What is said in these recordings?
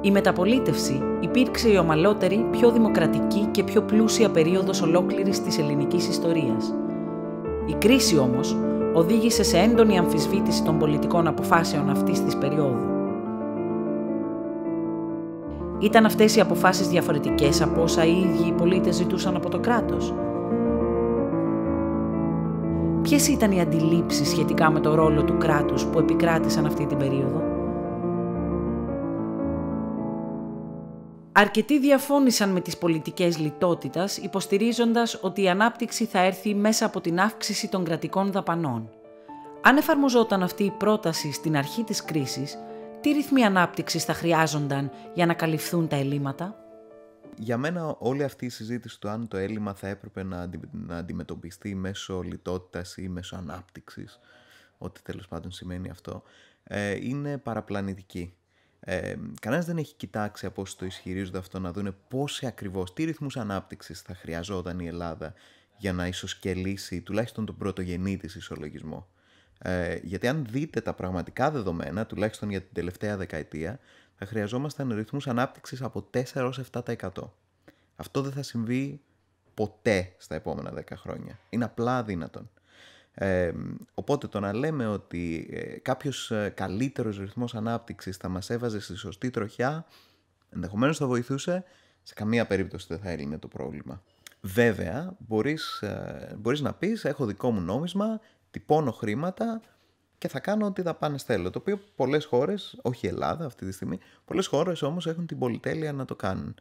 Η μεταπολίτευση υπήρξε η ομαλότερη, πιο δημοκρατική και πιο πλούσια περίοδος ολόκληρης της ελληνικής ιστορίας. Η κρίση όμως οδήγησε σε έντονη αμφισβήτηση των πολιτικών αποφάσεων αυτής της περίοδου. Ήταν αυτές οι αποφάσεις διαφορετικές από όσα οι ίδιοι οι πολίτες ζητούσαν από το κράτος? Ποιες ήταν οι αντιλήψεις σχετικά με το ρόλο του κράτους που επικράτησαν αυτή την περίοδο? Αρκετοί διαφώνησαν με τις πολιτικές λιτότητας, υποστηρίζοντας ότι η ανάπτυξη θα έρθει μέσα από την αύξηση των κρατικών δαπανών. Αν εφαρμοζόταν αυτή η πρόταση στην αρχή της κρίσης, τι ρυθμοί ανάπτυξης θα χρειάζονταν για να καλυφθούν τα ελλείμματα? Για μένα όλη αυτή η συζήτηση του αν το έλλειμμα θα έπρεπε να αντιμετωπιστεί μέσω λιτότητας ή μέσω ανάπτυξης, ό,τι τέλος πάντων σημαίνει αυτό, είναι παραπλανητική. Κανένας δεν έχει κοιτάξει από όσοι το ισχυρίζονται αυτό να δούνε τι ρυθμούς ανάπτυξης θα χρειαζόταν η Ελλάδα για να ισοσκελίσει τουλάχιστον τον πρωτογενή της ισολογισμό. Γιατί αν δείτε τα πραγματικά δεδομένα, τουλάχιστον για την τελευταία δεκαετία, θα χρειαζόμασταν ρυθμούς ανάπτυξης από 4-7%. Αυτό δεν θα συμβεί ποτέ στα επόμενα 10 χρόνια. Είναι απλά αδύνατον. Οπότε το να λέμε ότι κάποιος καλύτερος ρυθμός ανάπτυξης θα μας έβαζε στη σωστή τροχιά, ενδεχομένως θα βοηθούσε, σε καμία περίπτωση δεν θα έλυνε το πρόβλημα. Βέβαια, μπορείς να πεις, έχω δικό μου νόμισμα, τυπώνω χρήματα και θα κάνω ό,τι δαπάνες θέλω. Το οποίο πολλές χώρες, όχι η Ελλάδα αυτή τη στιγμή, πολλές χώρες όμως έχουν την πολυτέλεια να το κάνουν.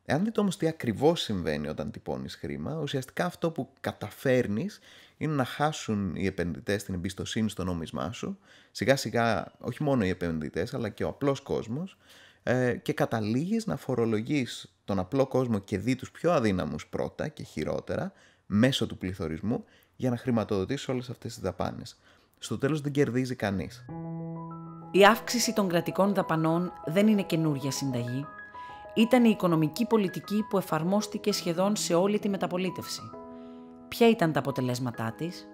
Εάν δείτε όμως τι ακριβώς συμβαίνει όταν τυπώνεις χρήμα, ουσιαστικά αυτό που καταφέρνεις είναι να χάσουν οι επενδυτές την εμπιστοσύνη στο νόμισμά σου, σιγά σιγά όχι μόνο οι επενδυτές αλλά και ο απλός κόσμος, και καταλήγεις να φορολογείς τον απλό κόσμο και δει τους πιο αδύναμους πρώτα και χειρότερα μέσω του πληθωρισμού για να χρηματοδοτήσεις όλες αυτές τις δαπάνες. Στο τέλος δεν κερδίζει κανείς. Η αύξηση των κρατικών δαπανών δεν είναι καινούργια συνταγή. Ήταν η οικονομική πολιτική που εφαρμόστηκε σχεδόν σε όλη τη μεταπολίτευση. Ποια ήταν τα αποτελέσματά της?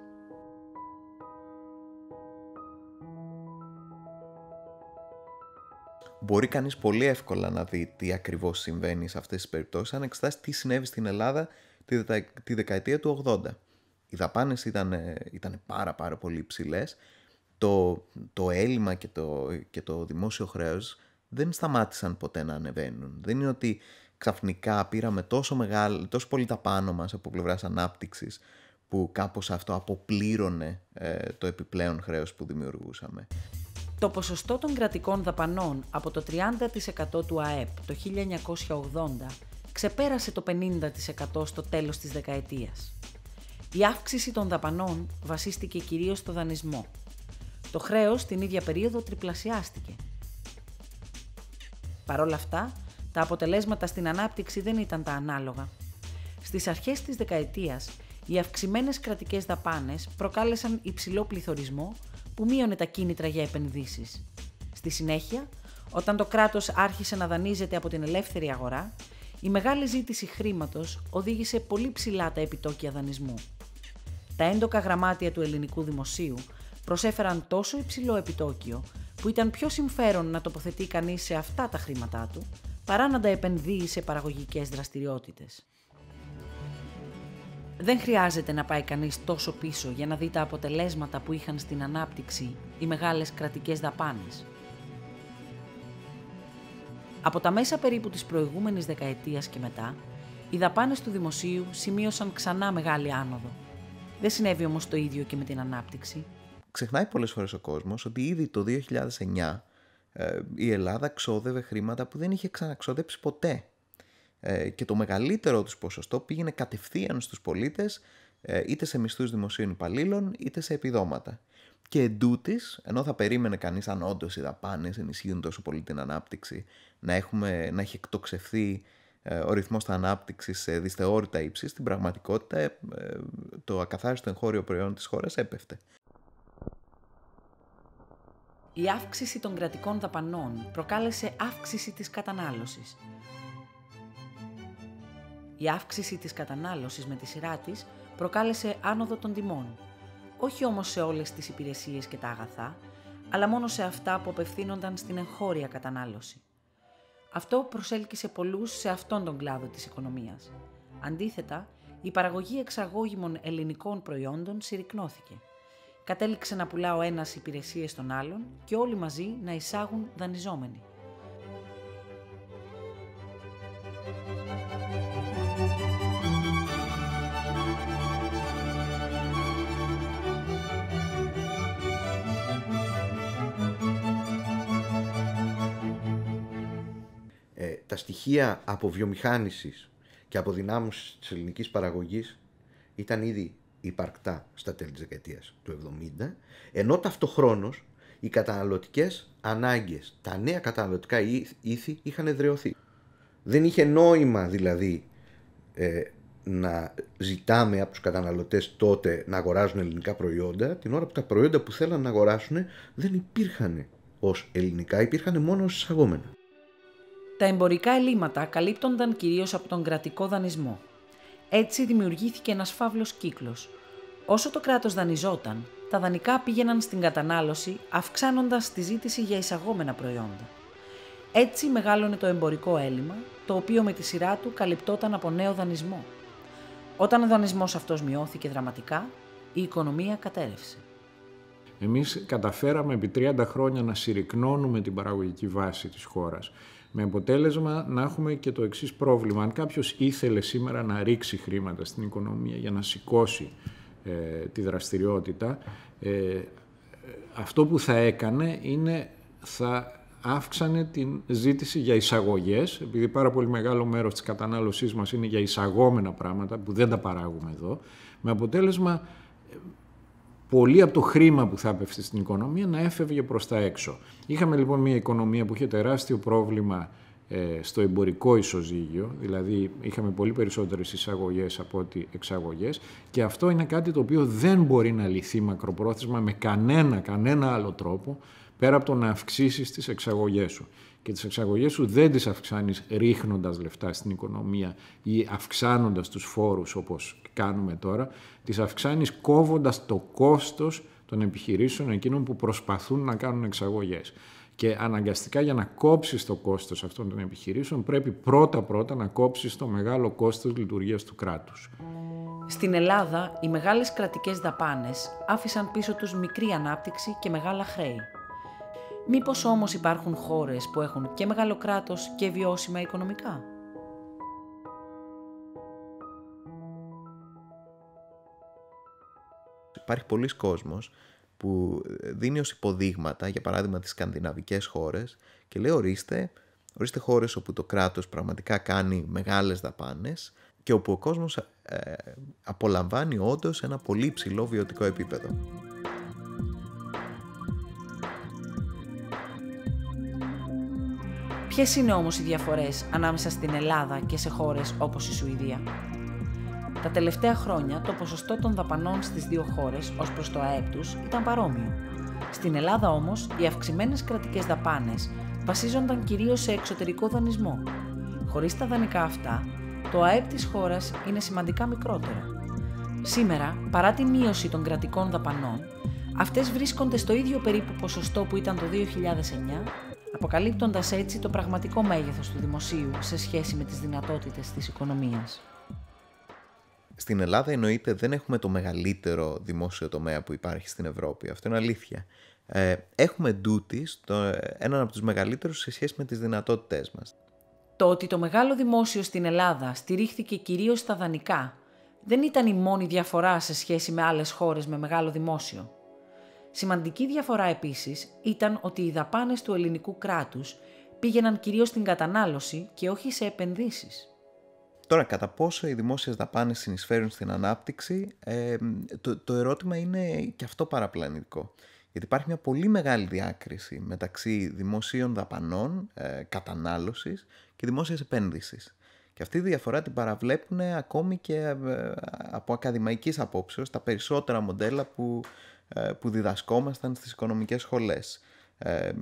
Μπορεί κανείς πολύ εύκολα να δει τι ακριβώς συμβαίνει σε αυτές τις περιπτώσεις αν εξετάσει τι συνέβη στην Ελλάδα τη δεκαετία του 80. Οι δαπάνες ήταν πάρα πολύ υψηλές. Το έλλειμμα και το δημόσιο χρέος δεν σταμάτησαν ποτέ να ανεβαίνουν. Δεν είναι ότι ξαφνικά πήραμε τόσο πολύ τα πάνω μας από πλευράς ανάπτυξης που κάπως αυτό αποπλήρωνε το επιπλέον χρέος που δημιουργούσαμε. Το ποσοστό των κρατικών δαπανών από το 30% του ΑΕΠ το 1980 ξεπέρασε το 50% στο τέλος της δεκαετίας. Η αύξηση των δαπανών βασίστηκε κυρίως στο δανεισμό. Το χρέος την ίδια περίοδο τριπλασιάστηκε. Παρ' όλα αυτά, τα αποτελέσματα στην ανάπτυξη δεν ήταν τα ανάλογα. Στις αρχές της δεκαετίας, οι αυξημένες κρατικές δαπάνες προκάλεσαν υψηλό πληθωρισμό που μείωνε τα κίνητρα για επενδύσεις. Στη συνέχεια, όταν το κράτος άρχισε να δανείζεται από την ελεύθερη αγορά, η μεγάλη ζήτηση χρήματος οδήγησε πολύ ψηλά τα επιτόκια δανεισμού. Τα έντοκα γραμμάτια του ελληνικού δημοσίου προσέφεραν τόσο υψηλό επιτόκιο που ήταν πιο συμφέρον να τοποθετεί κανείς σε αυτά τα χρήματά του, παρά να τα επενδύει σε παραγωγικές δραστηριότητες. Δεν χρειάζεται να πάει κανείς τόσο πίσω για να δει τα αποτελέσματα που είχαν στην ανάπτυξη οι μεγάλες κρατικές δαπάνες. Από τα μέσα περίπου της προηγούμενης δεκαετίας και μετά, οι δαπάνες του δημοσίου σημείωσαν ξανά μεγάλη άνοδο. Δεν συνέβη όμως το ίδιο και με την ανάπτυξη. Ξεχνάει πολλές φορές ο κόσμος ότι ήδη το 2009 η Ελλάδα ξόδευε χρήματα που δεν είχε ξαναξοδέψει ποτέ. Και το μεγαλύτερο τους ποσοστό πήγαινε κατευθείαν στους πολίτες, είτε σε μισθούς δημοσίων υπαλλήλων, είτε σε επιδόματα. Και εντούτοις, ενώ θα περίμενε κανείς αν όντως οι δαπάνες ενισχύουν τόσο πολύ την ανάπτυξη, να έχει εκτοξευθεί ο ρυθμός της ανάπτυξης σε δυσθεώρητα ύψη, στην πραγματικότητα το ακαθάριστο εγχώριο προϊόν της χώρας έπεφτε. Η αύξηση των κρατικών δαπανών προκάλεσε αύξηση της κατανάλωσης. Η αύξηση της κατανάλωσης με τη σειρά της προκάλεσε άνοδο των τιμών, όχι όμως σε όλες τις υπηρεσίες και τα αγαθά, αλλά μόνο σε αυτά που απευθύνονταν στην εγχώρια κατανάλωση. Αυτό προσέλκυσε πολλούς σε αυτόν τον κλάδο της οικονομίας. Αντίθετα, η παραγωγή εξαγώγημων ελληνικών προϊόντων συρρικνώθηκε. Κατέληξε να πουλά ο ένας υπηρεσίες των άλλων και όλοι μαζί να εισάγουν δανειζόμενοι. Τα στοιχεία αποβιομηχάνησης και αποδυνάμωσης της ελληνικής παραγωγής ήταν ήδη υπαρκτά στα τέλη της δεκαετίας του 70, ενώ ταυτοχρόνως οι καταναλωτικές ανάγκες, τα νέα καταναλωτικά ήθη είχαν εδραιωθεί. Δεν είχε νόημα δηλαδή να ζητάμε από τους καταναλωτές τότε να αγοράζουν ελληνικά προϊόντα, την ώρα που τα προϊόντα που θέλαν να αγοράσουν δεν υπήρχαν ως ελληνικά, υπήρχαν μόνο ως εισαγόμενα. Τα εμπορικά ελλείμματα καλύπτονταν κυρίως από τον κρατικό δανεισμό. Έτσι δημιουργήθηκε ένας φαύλος κύκλος. Όσο το κράτος δανειζόταν, τα δανεικά πήγαιναν στην κατανάλωση, αυξάνοντας τη ζήτηση για εισαγόμενα προϊόντα. Έτσι μεγάλωνε το εμπορικό έλλειμμα, το οποίο με τη σειρά του καλυπτόταν από νέο δανεισμό. Όταν ο δανεισμός αυτός μειώθηκε δραματικά, η οικονομία κατέρρευσε. Εμείς καταφέραμε επί 30 χρόνια να συρρικνώνουμε την παραγωγική βάση της χώρας. Με αποτέλεσμα να έχουμε και το εξής πρόβλημα. Αν κάποιος ήθελε σήμερα να ρίξει χρήματα στην οικονομία για να σηκώσει τη δραστηριότητα, αυτό που θα έκανε είναι θα αύξανε την ζήτηση για εισαγωγές, επειδή πάρα πολύ μεγάλο μέρος της κατανάλωσής μας είναι για εισαγόμενα πράγματα που δεν τα παράγουμε εδώ, με αποτέλεσμα πολύ από το χρήμα που θα έπεφτε στην οικονομία να έφευγε προς τα έξω. Είχαμε λοιπόν μια οικονομία που είχε τεράστιο πρόβλημα στο εμπορικό ισοζύγιο, δηλαδή είχαμε πολύ περισσότερες εισαγωγές από ότι εξαγωγές, και αυτό είναι κάτι το οποίο δεν μπορεί να λυθεί μακροπρόθεσμα με κανένα άλλο τρόπο πέρα από το να αυξήσεις τις εξαγωγές σου. Και τις εξαγωγές σου δεν τις αυξάνεις ρίχνοντας λεφτά στην οικονομία ή αυξάνοντας τους φόρους όπως κάνουμε τώρα, τις αυξάνεις κόβοντας το κόστος των επιχειρήσεων εκείνων που προσπαθούν να κάνουν εξαγωγές. Και αναγκαστικά για να κόψεις το κόστος αυτών των επιχειρήσεων πρέπει πρώτα να κόψεις το μεγάλο κόστος λειτουργίας του κράτους. Στην Ελλάδα, οι μεγάλες κρατικές δαπάνες άφησαν πίσω τους μικρή ανάπτυξη και μεγάλα χρέη. Μήπως όμως υπάρχουν χώρες που έχουν και μεγάλο κράτος και βιώσιμα οικονομικά? Υπάρχει πολλοί κόσμος που δίνει ως υποδείγματα, για παράδειγμα τις σκανδιναβικές χώρες, και λέει ορίστε χώρες όπου το κράτος πραγματικά κάνει μεγάλες δαπάνες και όπου ο κόσμος απολαμβάνει όντως ένα πολύ υψηλό βιωτικό επίπεδο. Ποιες είναι όμως οι διαφορές ανάμεσα στην Ελλάδα και σε χώρες όπως η Σουηδία? Τα τελευταία χρόνια το ποσοστό των δαπανών στις δύο χώρες ως προς το ΑΕΠ τους ήταν παρόμοιο. Στην Ελλάδα όμως οι αυξημένες κρατικές δαπάνες βασίζονταν κυρίως σε εξωτερικό δανεισμό. Χωρίς τα δανεικά αυτά, το ΑΕΠ της χώρας είναι σημαντικά μικρότερο. Σήμερα, παρά τη μείωση των κρατικών δαπανών, αυτές βρίσκονται στο ίδιο περίπου ποσοστό που ήταν το 2009, αποκαλύπτοντας έτσι το πραγματικό μέγεθος του δημοσίου σε σχέση με τις δυνατότητες της οικονομίας. Στην Ελλάδα εννοείται δεν έχουμε το μεγαλύτερο δημόσιο τομέα που υπάρχει στην Ευρώπη. Αυτό είναι αλήθεια. Έχουμε ντούτοις έναν από τους μεγαλύτερους σε σχέση με τις δυνατότητές μας. Το ότι το μεγάλο δημόσιο στην Ελλάδα στηρίχθηκε κυρίως στα δανεικά δεν ήταν η μόνη διαφορά σε σχέση με άλλες χώρες με μεγάλο δημόσιο. Σημαντική διαφορά επίσης ήταν ότι οι δαπάνες του ελληνικού κράτους πήγαιναν κυρίως στην κατανάλωση και όχι σε επενδύσεις. Τώρα, κατά πόσο οι δημόσιες δαπάνες συνεισφέρουν στην ανάπτυξη, το ερώτημα είναι και αυτό παραπλανητικό. Γιατί υπάρχει μια πολύ μεγάλη διάκριση μεταξύ δημοσίων δαπανών, κατανάλωσης και δημόσιας επένδυσης. Και αυτή τη διαφορά την παραβλέπουν ακόμη και από ακαδημαϊκής απόψεως τα περισσότερα μοντέλα που διδασκόμασταν στις οικονομικές σχολές.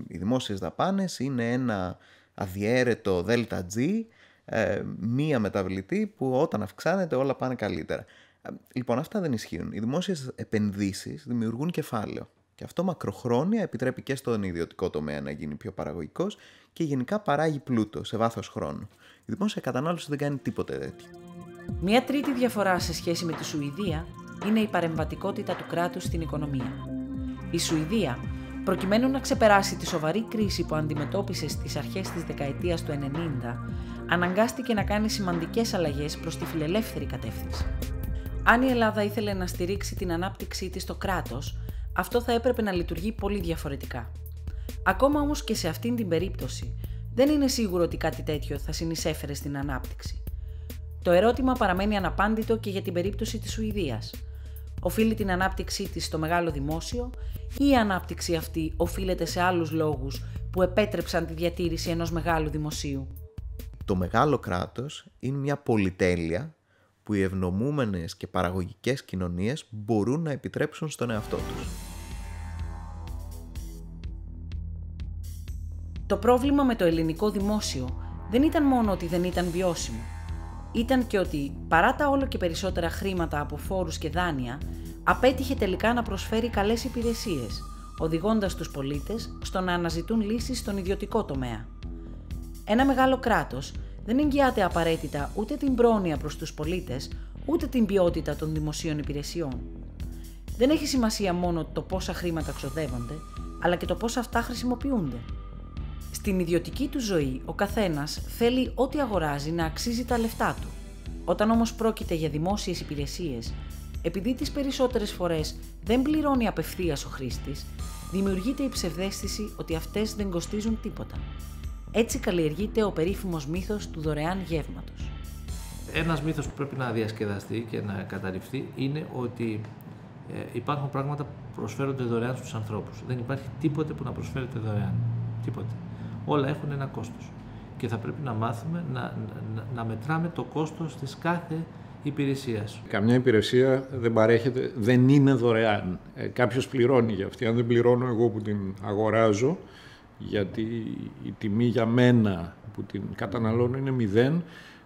Οι δημόσιες δαπάνες είναι ένα αδιέρετο ΔG, μία μεταβλητή που όταν αυξάνεται όλα πάνε καλύτερα. Λοιπόν, αυτά δεν ισχύουν. Οι δημόσιες επενδύσεις δημιουργούν κεφάλαιο. Και αυτό μακροχρόνια επιτρέπει και στον ιδιωτικό τομέα να γίνει πιο παραγωγικός και γενικά παράγει πλούτο σε βάθος χρόνου. Η δημόσια κατανάλωση δεν κάνει τίποτε τέτοιο. Μία τρίτη διαφορά σε σχέση με τη Σουηδία είναι η παρεμβατικότητα του κράτους στην οικονομία. Η Σουηδία, προκειμένου να ξεπεράσει τη σοβαρή κρίση που αντιμετώπισε στις αρχές της δεκαετίας του 90, αναγκάστηκε να κάνει σημαντικές αλλαγές προς τη φιλελεύθερη κατεύθυνση. Αν η Ελλάδα ήθελε να στηρίξει την ανάπτυξή της στο κράτος, αυτό θα έπρεπε να λειτουργεί πολύ διαφορετικά. Ακόμα όμως και σε αυτήν την περίπτωση, δεν είναι σίγουρο ότι κάτι τέτοιο θα συνεισέφερε στην ανάπτυξη. Το ερώτημα παραμένει αναπάντητο και για την περίπτωση της Σουηδίας. Οφείλει την ανάπτυξή της στο μεγάλο δημόσιο ή η ανάπτυξη αυτή οφείλεται σε άλλους λόγους που επέτρεψαν τη διατήρηση ενός μεγάλου δημοσίου? Το μεγάλο κράτος είναι μια πολυτέλεια που οι ευνομούμενες και παραγωγικές κοινωνίες μπορούν να επιτρέψουν στον εαυτό τους. Το πρόβλημα με το ελληνικό δημόσιο δεν ήταν μόνο ότι δεν ήταν βιώσιμο. Ήταν και ότι, παρά τα όλο και περισσότερα χρήματα από φόρους και δάνεια, απέτυχε τελικά να προσφέρει καλές υπηρεσίες, οδηγώντας τους πολίτες στο να αναζητούν λύσεις στον ιδιωτικό τομέα. Ένα μεγάλο κράτος δεν εγγυάται απαραίτητα ούτε την πρόνοια προς τους πολίτες, ούτε την ποιότητα των δημοσίων υπηρεσιών. Δεν έχει σημασία μόνο το πόσα χρήματα ξοδεύονται, αλλά και το πώς αυτά χρησιμοποιούνται. Στην ιδιωτική του ζωή, ο καθένας θέλει ό,τι αγοράζει να αξίζει τα λεφτά του. Όταν όμως πρόκειται για δημόσιες υπηρεσίες, επειδή τις περισσότερες φορές δεν πληρώνει απευθείας ο χρήστης, δημιουργείται η ψευδαίσθηση ότι αυτές δεν κοστίζουν τίποτα. Έτσι καλλιεργείται ο περίφημος μύθος του δωρεάν γεύματος. Ένας μύθος που πρέπει να διασκεδαστεί και να καταρριφθεί είναι ότι υπάρχουν πράγματα που προσφέρονται δωρεάν στους ανθρώπους. Δεν υπάρχει τίποτε που να προσφέρεται δωρεάν. Τίποτε. Όλα έχουν ένα κόστος. Και θα πρέπει να μάθουμε να μετράμε το κόστος της κάθε υπηρεσίας. Καμιά υπηρεσία δεν παρέχεται, δεν είναι δωρεάν. Κάποιος πληρώνει για αυτή. Αν δεν πληρώνω εγώ που την αγοράζω, γιατί η τιμή για μένα που την καταναλώνω είναι 0,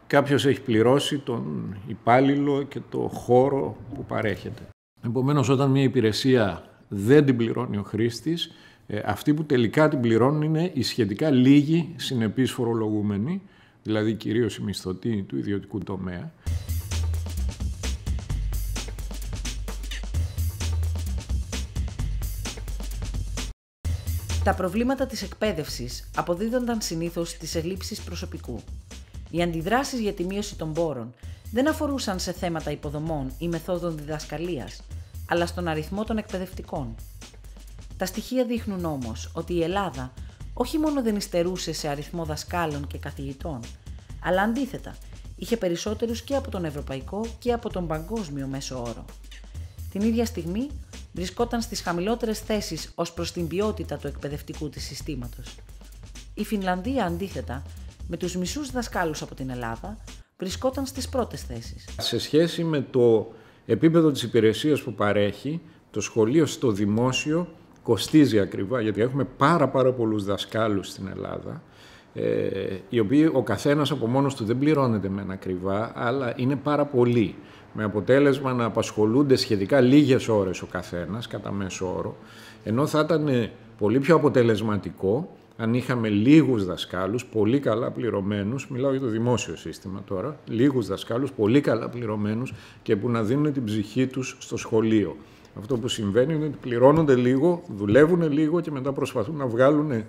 κάποιος έχει πληρώσει τον υπάλληλο και το χώρο που παρέχεται. Επομένως, όταν μια υπηρεσία δεν την πληρώνει ο χρήστης, αυτοί που τελικά την πληρώνουν είναι οι σχετικά λίγοι συνεπείς φορολογούμενοι, δηλαδή κυρίως οι μισθωτοί του ιδιωτικού τομέα. Τα προβλήματα της εκπαίδευσης αποδίδονταν συνήθως στις ελλείψεις προσωπικού. Οι αντιδράσεις για τη μείωση των πόρων δεν αφορούσαν σε θέματα υποδομών ή μεθόδων διδασκαλίας, αλλά στον αριθμό των εκπαιδευτικών. Τα στοιχεία δείχνουν όμως ότι η Ελλάδα όχι μόνο δεν υστερούσε σε αριθμό δασκάλων και καθηγητών, αλλά αντίθετα είχε περισσότερους και από τον ευρωπαϊκό και από τον παγκόσμιο μέσο όρο. Την ίδια στιγμή βρισκόταν στις χαμηλότερες θέσεις ως προς την ποιότητα του εκπαιδευτικού της συστήματος. Η Φινλανδία, αντίθετα, με τους μισούς δασκάλους από την Ελλάδα, βρισκόταν στις πρώτες θέσεις. Σε σχέση με το επίπεδο της υπηρεσίας που παρέχει, το σχολείο στο δημόσιο κοστίζει ακριβά, γιατί έχουμε πάρα πολλούς δασκάλους στην Ελλάδα, οι οποίοι ο καθένας από μόνος του δεν πληρώνεται μεν ακριβά, αλλά είναι πάρα πολλοί, με αποτέλεσμα να απασχολούνται σχετικά λίγες ώρες ο καθένας, κατά μέσο όρο, ενώ θα ήταν πολύ πιο αποτελεσματικό αν είχαμε λίγους δασκάλους, πολύ καλά πληρωμένους, μιλάω για το δημόσιο σύστημα τώρα, λίγους δασκάλους, πολύ καλά πληρωμένους και που να δίνουν την ψυχή τους στο σχολείο. Αυτό που συμβαίνει είναι ότι πληρώνονται λίγο, δουλεύουν λίγο και μετά προσπαθούν να βγάλουν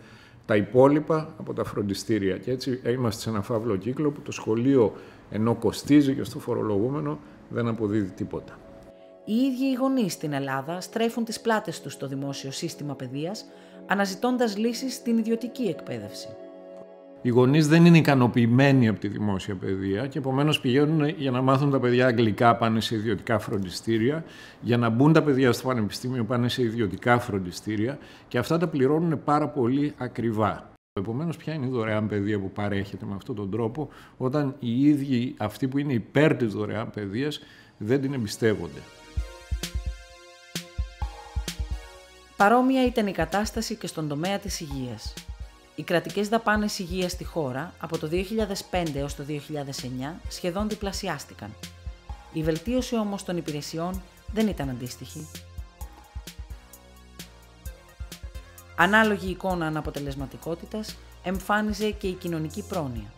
τα υπόλοιπα από τα φροντιστήρια. Και έτσι είμαστε σε ένα φαύλο κύκλο που το σχολείο, ενώ κοστίζει και στο φορολογούμενο, δεν αποδίδει τίποτα. Οι ίδιοι οι γονείς στην Ελλάδα στρέφουν τις πλάτες τους στο δημόσιο σύστημα παιδείας, αναζητώντας λύσεις στην ιδιωτική εκπαίδευση. Οι γονείς δεν είναι ικανοποιημένοι από τη δημόσια παιδεία και επομένως πηγαίνουν για να μάθουν τα παιδιά αγγλικά, πάνε σε ιδιωτικά φροντιστήρια, για να μπουν τα παιδιά στο πανεπιστήμιο, πάνε σε ιδιωτικά φροντιστήρια και αυτά τα πληρώνουν πάρα πολύ ακριβά. Επομένως, ποια είναι η δωρεάν παιδεία που παρέχεται με αυτόν τον τρόπο, όταν οι ίδιοι αυτοί που είναι υπέρ της δωρεάν παιδείας δεν την εμπιστεύονται. Παρόμοια ήταν η κατάσταση και στον τομέα της υγείας. Οι κρατικές δαπάνες υγείας στη χώρα από το 2005 έως το 2009 σχεδόν διπλασιάστηκαν. Η βελτίωση όμως των υπηρεσιών δεν ήταν αντίστοιχη. Ανάλογη εικόνα αναποτελεσματικότητας εμφάνιζε και η κοινωνική πρόνοια.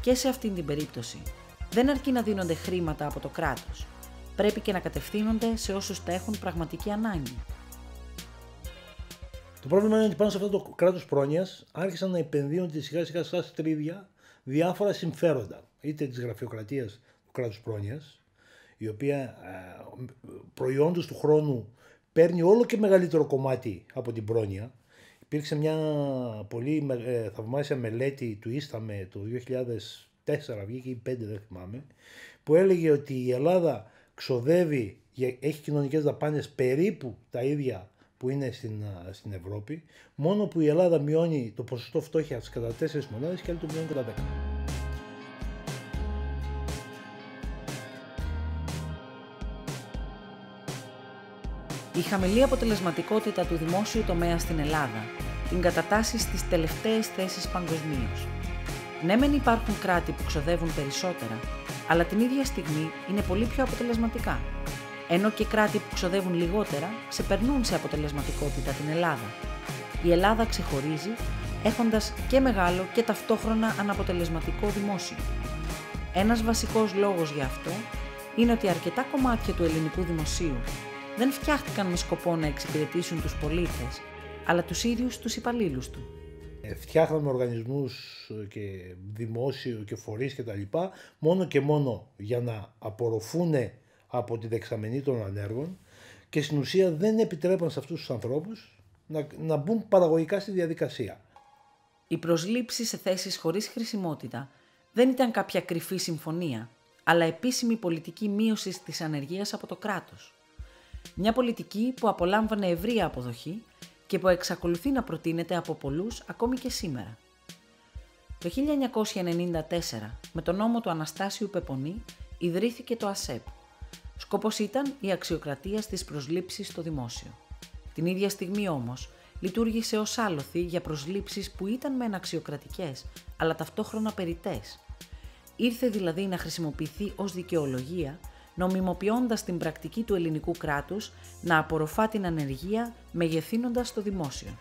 Και σε αυτήν την περίπτωση δεν αρκεί να δίνονται χρήματα από το κράτος. Πρέπει και να κατευθύνονται σε όσους τα έχουν πραγματική ανάγκη. Το πρόβλημα είναι ότι πάνω σε αυτό το κράτος πρόνοιας άρχισαν να επενδύονται σιγά σιγά στα στρίδια διάφορα συμφέροντα. Είτε της γραφειοκρατίας του κράτους πρόνοιας, η οποία προϊόντος του χρόνου παίρνει όλο και μεγαλύτερο κομμάτι από την πρόνοια. Υπήρξε μια πολύ θαυμάσια μελέτη του Ίσταμε το 2004, βγήκε ή 2005 δεν θυμάμαι, που έλεγε ότι η Ελλάδα ξοδεύει, έχει κοινωνικές δαπάνες περίπου τα ίδια που είναι στην Ευρώπη, μόνο που η Ελλάδα μειώνει το ποσοστό φτώχειας κατά 4 μονάδες και άλλη το μειώνει κατά 10. Η χαμηλή αποτελεσματικότητα του δημόσιου τομέα στην Ελλάδα την κατατάσσει στις τελευταίες θέσεις παγκοσμίως. Ναι, μεν υπάρχουν κράτη που ξοδεύουν περισσότερα, αλλά την ίδια στιγμή είναι πολύ πιο αποτελεσματικά. Ενώ και κράτη που ξοδεύουν λιγότερα ξεπερνούν σε αποτελεσματικότητα την Ελλάδα. Η Ελλάδα ξεχωρίζει έχοντας και μεγάλο και ταυτόχρονα αναποτελεσματικό δημόσιο. Ένας βασικός λόγος γι' αυτό είναι ότι αρκετά κομμάτια του ελληνικού δημοσίου δεν φτιάχτηκαν με σκοπό να εξυπηρετήσουν τους πολίτες, αλλά τους ίδιους τους υπαλλήλους του. Φτιάχναμε οργανισμούς και δημόσιο και φορείς και τα λοιπά, μόνο και μόνο για να απορροφούν από τη δεξαμενή των ανέργων και στην ουσία δεν επιτρέπαν σε αυτούς τους ανθρώπους να μπουν παραγωγικά στη διαδικασία. Η προσλήψη σε θέσεις χωρίς χρησιμότητα δεν ήταν κάποια κρυφή συμφωνία, αλλά επίσημη πολιτική μείωσης της ανεργίας από το κράτος. Μια πολιτική που απολάμβανε ευρεία αποδοχή και που εξακολουθεί να προτείνεται από πολλούς ακόμη και σήμερα. Το 1994, με τον νόμο του Αναστάσιου Πεπονή, ιδρύθηκε το ΑΣΕΠ. Σκοπός ήταν η αξιοκρατία στις προσλήψεις στο δημόσιο. Την ίδια στιγμή όμως, λειτουργήσε ως άλοθη για προσλήψεις που ήταν μεν αξιοκρατικές, αλλά ταυτόχρονα περιττές. Ήρθε δηλαδή να χρησιμοποιηθεί ως δικαιολογία, νομιμοποιώντας την πρακτική του ελληνικού κράτους να απορροφά την ανεργία μεγεθύνοντας το δημόσιο.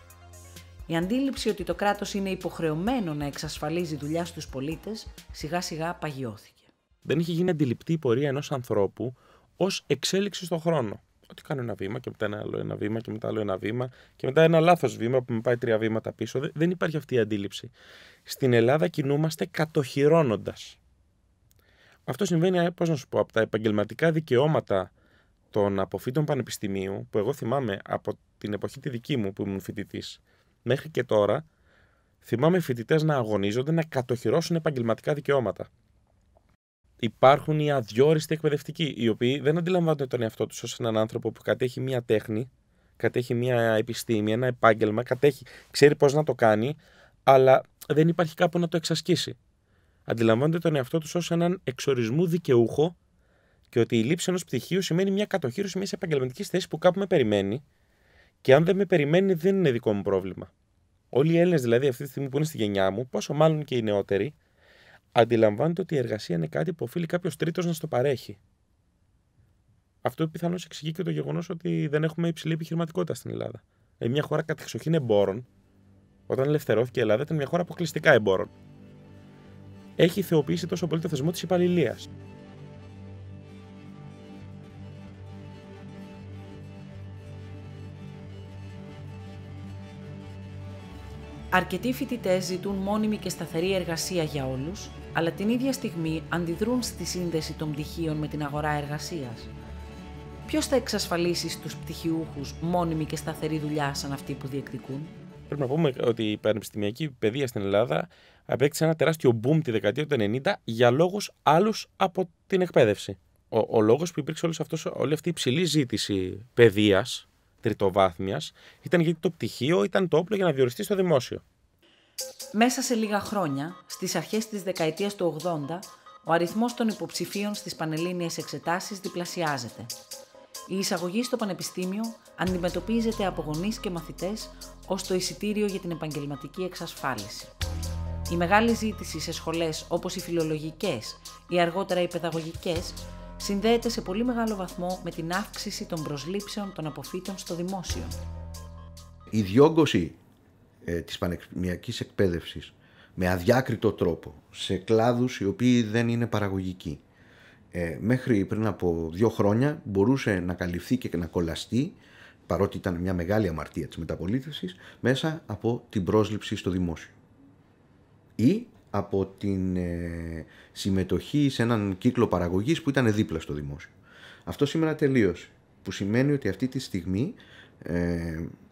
Η αντίληψη ότι το κράτος είναι υποχρεωμένο να εξασφαλίζει δουλειά στους πολίτες σιγά σιγά παγιώθηκε. Δεν είχε γίνει αντιληπτή η πορεία ενός ανθρώπου ως εξέλιξη στον χρόνο. Ότι κάνω ένα βήμα και μετά ένα άλλο ένα βήμα και μετά άλλο ένα βήμα και μετά ένα λάθος βήμα που με πάει 3 βήματα πίσω. Δεν υπάρχει αυτή η αντίληψη. Στην Ελλάδα κινούμαστε κατοχυρώνοντας. Αυτό συμβαίνει, πώς να σου πω, από τα επαγγελματικά δικαιώματα των αποφύτων πανεπιστημίου, που εγώ θυμάμαι από την εποχή τη δική μου που ήμουν φοιτητής, μέχρι και τώρα, θυμάμαι φοιτητές να αγωνίζονται να κατοχυρώσουν επαγγελματικά δικαιώματα. Υπάρχουν οι αδιόριστοι εκπαιδευτικοί, οι οποίοι δεν αντιλαμβάνονται τον εαυτό τους ως έναν άνθρωπο που κατέχει μία τέχνη, κατέχει μία επιστήμη, ένα επάγγελμα, ξέρει πώς να το κάνει, αλλά δεν υπάρχει κάπου να το εξασκήσει. Αντιλαμβάνονται τον εαυτό τους ως έναν εξορισμού δικαιούχο και ότι η λήψη ενός πτυχίου σημαίνει μια κατοχύρωση μιας επαγγελματικής θέσης που κάπου με περιμένει και αν δεν με περιμένει δεν είναι δικό μου πρόβλημα. Όλοι οι Έλληνες δηλαδή αυτή τη στιγμή που είναι στη γενιά μου, πόσο μάλλον και οι νεότεροι, αντιλαμβάνονται ότι η εργασία είναι κάτι που οφείλει κάποιος τρίτος να στο παρέχει. Αυτό πιθανώς εξηγεί και το γεγονός ότι δεν έχουμε υψηλή επιχειρηματικότητα στην Ελλάδα. Μια χώρα κατεξοχήν εμπόρων, όταν ελευθερώθηκε η Ελλάδα, ήταν μια χώρα αποκλειστικά εμπόρων. Έχει θεοποιήσει τόσο πολύ το θεσμό της υπαλληλίας. Αρκετοί φοιτητές ζητούν μόνιμη και σταθερή εργασία για όλους, αλλά την ίδια στιγμή αντιδρούν στη σύνδεση των πτυχίων με την αγορά εργασίας. Ποιος θα εξασφαλίσει στους πτυχιούχους μόνιμη και σταθερή δουλειά σαν αυτοί που διεκδικούν? Πρέπει να πούμε ότι η πανεπιστημιακή παιδεία στην Ελλάδα απέκτησε ένα τεράστιο boom τη δεκαετία του 90 για λόγους άλλους από την εκπαίδευση. Ο λόγος που υπήρξε όλη αυτή η υψηλή ζήτηση παιδείας τριτοβάθμιας ήταν γιατί το πτυχίο ήταν το όπλο για να διοριστεί στο δημόσιο. Μέσα σε λίγα χρόνια, στις αρχές της δεκαετίας του 80, ο αριθμός των υποψηφίων στις πανελλήνιες εξετάσεις διπλασιάζεται. Η εισαγωγή στο πανεπιστήμιο αντιμετωπίζεται από γονείς και μαθητές ως το εισιτήριο για την επαγγελματική εξασφάλιση. Η μεγάλη ζήτηση σε σχολές όπως οι φιλολογικές ή αργότερα οι παιδαγωγικές συνδέεται σε πολύ μεγάλο βαθμό με την αύξηση των προσλήψεων των αποφύτων στο δημόσιο. Η διόγκωση της πανεπιστημιακής εκπαίδευσης με αδιάκριτο τρόπο σε κλάδους οι οποίοι δεν είναι παραγωγικοί, μέχρι πριν από 2 χρόνια μπορούσε να καλυφθεί και να κολλαστεί, παρότι ήταν μια μεγάλη αμαρτία της μεταπολίτευσης, μέσα από την πρόσληψη στο δημόσιο ή από την συμμετοχή σε έναν κύκλο παραγωγής που ήταν δίπλα στο δημόσιο. Αυτό σήμερα τελείωσε, που σημαίνει ότι αυτή τη στιγμή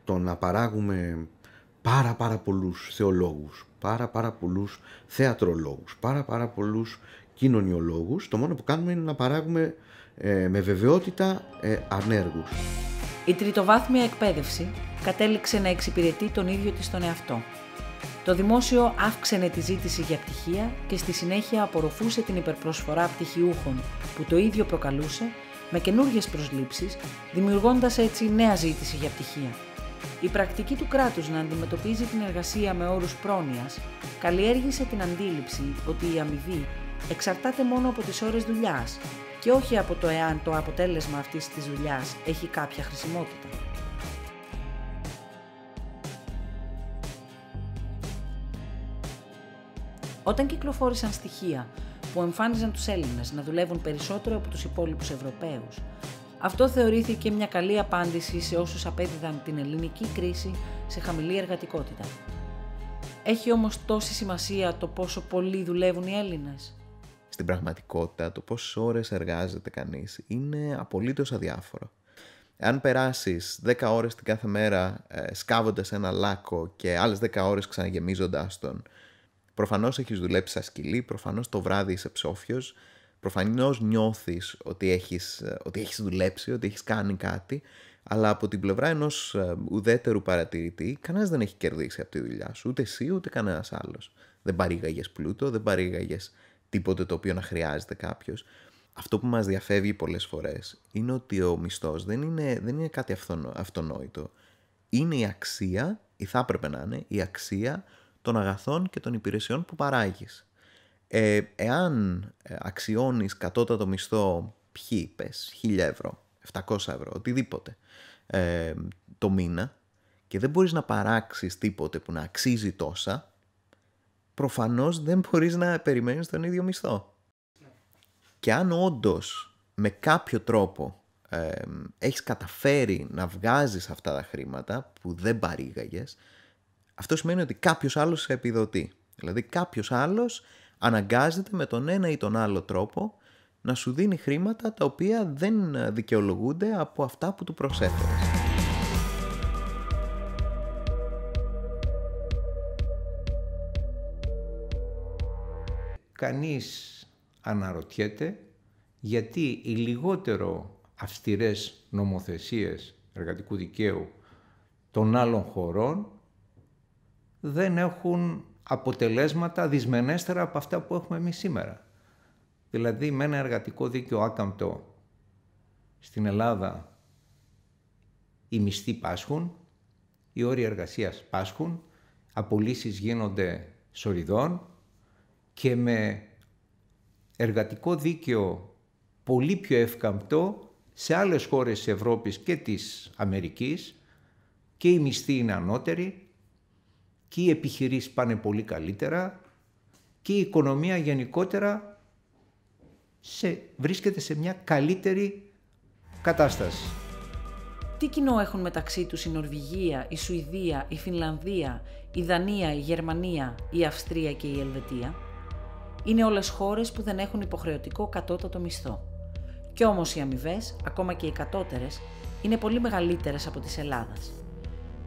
το να παράγουμε πάρα πολλούς θεολόγους, πάρα πολλούς θεατρολόγους, πάρα πολλούς κοινωνιολόγους, το μόνο που κάνουμε είναι να παράγουμε με βεβαιότητα ανέργους. Η τριτοβάθμια εκπαίδευση κατέληξε να εξυπηρετεί τον ίδιο της τον εαυτό. Το δημόσιο αύξαινε τη ζήτηση για πτυχία και στη συνέχεια απορροφούσε την υπερπροσφορά πτυχιούχων που το ίδιο προκαλούσε με καινούργιες προσλήψεις, δημιουργώντας έτσι νέα ζήτηση για πτυχία. Η πρακτική του κράτους να αντιμετωπίζει την εργασία με όρους πρόνοιας καλλιέργησε την αντίληψη ότι η αμοιβή εξαρτάται μόνο από τις ώρες δουλειάς και όχι από το εάν το αποτέλεσμα αυτής της δουλειάς έχει κάποια χρησιμότητα. Όταν κυκλοφόρησαν στοιχεία που εμφάνιζαν τους Έλληνες να δουλεύουν περισσότερο από τους υπόλοιπους Ευρωπαίους, αυτό θεωρήθηκε μια καλή απάντηση σε όσους απέδιδαν την ελληνική κρίση σε χαμηλή εργατικότητα. Έχει όμως τόση σημασία το πόσο πολύ δουλεύουν οι Έλληνες? Στην πραγματικότητα, το πόσες ώρες εργάζεται κανείς είναι απολύτως αδιάφορο. Αν περάσεις 10 ώρες την κάθε μέρα σκάβοντας ένα λάκκο και άλλες 10 ώρες ξαναγεμίζοντας τον, προφανώς έχεις δουλέψει σαν σκυλί, προφανώς το βράδυ είσαι ψόφιος, προφανώς νιώθεις ότι έχεις δουλέψει, ότι έχεις κάνει κάτι, αλλά από την πλευρά ενός ουδέτερου παρατηρητή, κανένας δεν έχει κερδίσει από τη δουλειά σου, ούτε εσύ ούτε κανένας άλλος. Δεν παρήγαγες πλούτο, δεν παρήγαγες τίποτε το οποίο να χρειάζεται κάποιος. Αυτό που μας διαφεύγει πολλές φορές είναι ότι ο μισθός δεν είναι κάτι αυτονόητο. Είναι η αξία, ή θα έπρεπε να είναι, η αξία των αγαθών και των υπηρεσιών που παράγεις. Εάν αξιώνεις κατώτατο μισθό, πες 1.000 ευρώ, 700 ευρώ, οτιδήποτε, το μήνα και δεν μπορείς να παράξεις τίποτε που να αξίζει τόσα, προφανώς δεν μπορείς να περιμένεις τον ίδιο μισθό. Και αν όντως με κάποιο τρόπο έχεις καταφέρει να βγάζεις αυτά τα χρήματα που δεν παρήγαγες, αυτό σημαίνει ότι κάποιος άλλος σε επιδοτεί. Δηλαδή κάποιος άλλος αναγκάζεται με τον ένα ή τον άλλο τρόπο να σου δίνει χρήματα τα οποία δεν δικαιολογούνται από αυτά που του προσέφερες. Κανείς αναρωτιέται γιατί οι λιγότερο αυστηρές νομοθεσίες εργατικού δικαίου των άλλων χωρών δεν έχουν αποτελέσματα δυσμενέστερα από αυτά που έχουμε εμείς σήμερα. Δηλαδή με ένα εργατικό δίκαιο άκαμπτο στην Ελλάδα οι μισθοί πάσχουν, οι όροι εργασίας πάσχουν, απολύσεις γίνονται σοριδών και με εργατικό δίκαιο πολύ πιο εύκαμπτο σε άλλες χώρες της Ευρώπης και της Αμερικής και οι μισθοί είναι ανώτεροι και οι επιχειρήσεις πάνε πολύ καλύτερα και η οικονομία γενικότερα βρίσκεται σε μια καλύτερη κατάσταση. Τι κοινό έχουν μεταξύ τους η Νορβηγία, η Σουηδία, η Φινλανδία, η Δανία, η Γερμανία, η Αυστρία και η Ελβετία? Είναι όλες χώρες που δεν έχουν υποχρεωτικό κατώτατο μισθό. Κι όμως οι αμοιβές, ακόμα και οι κατώτερες, είναι πολύ μεγαλύτερες από της Ελλάδας.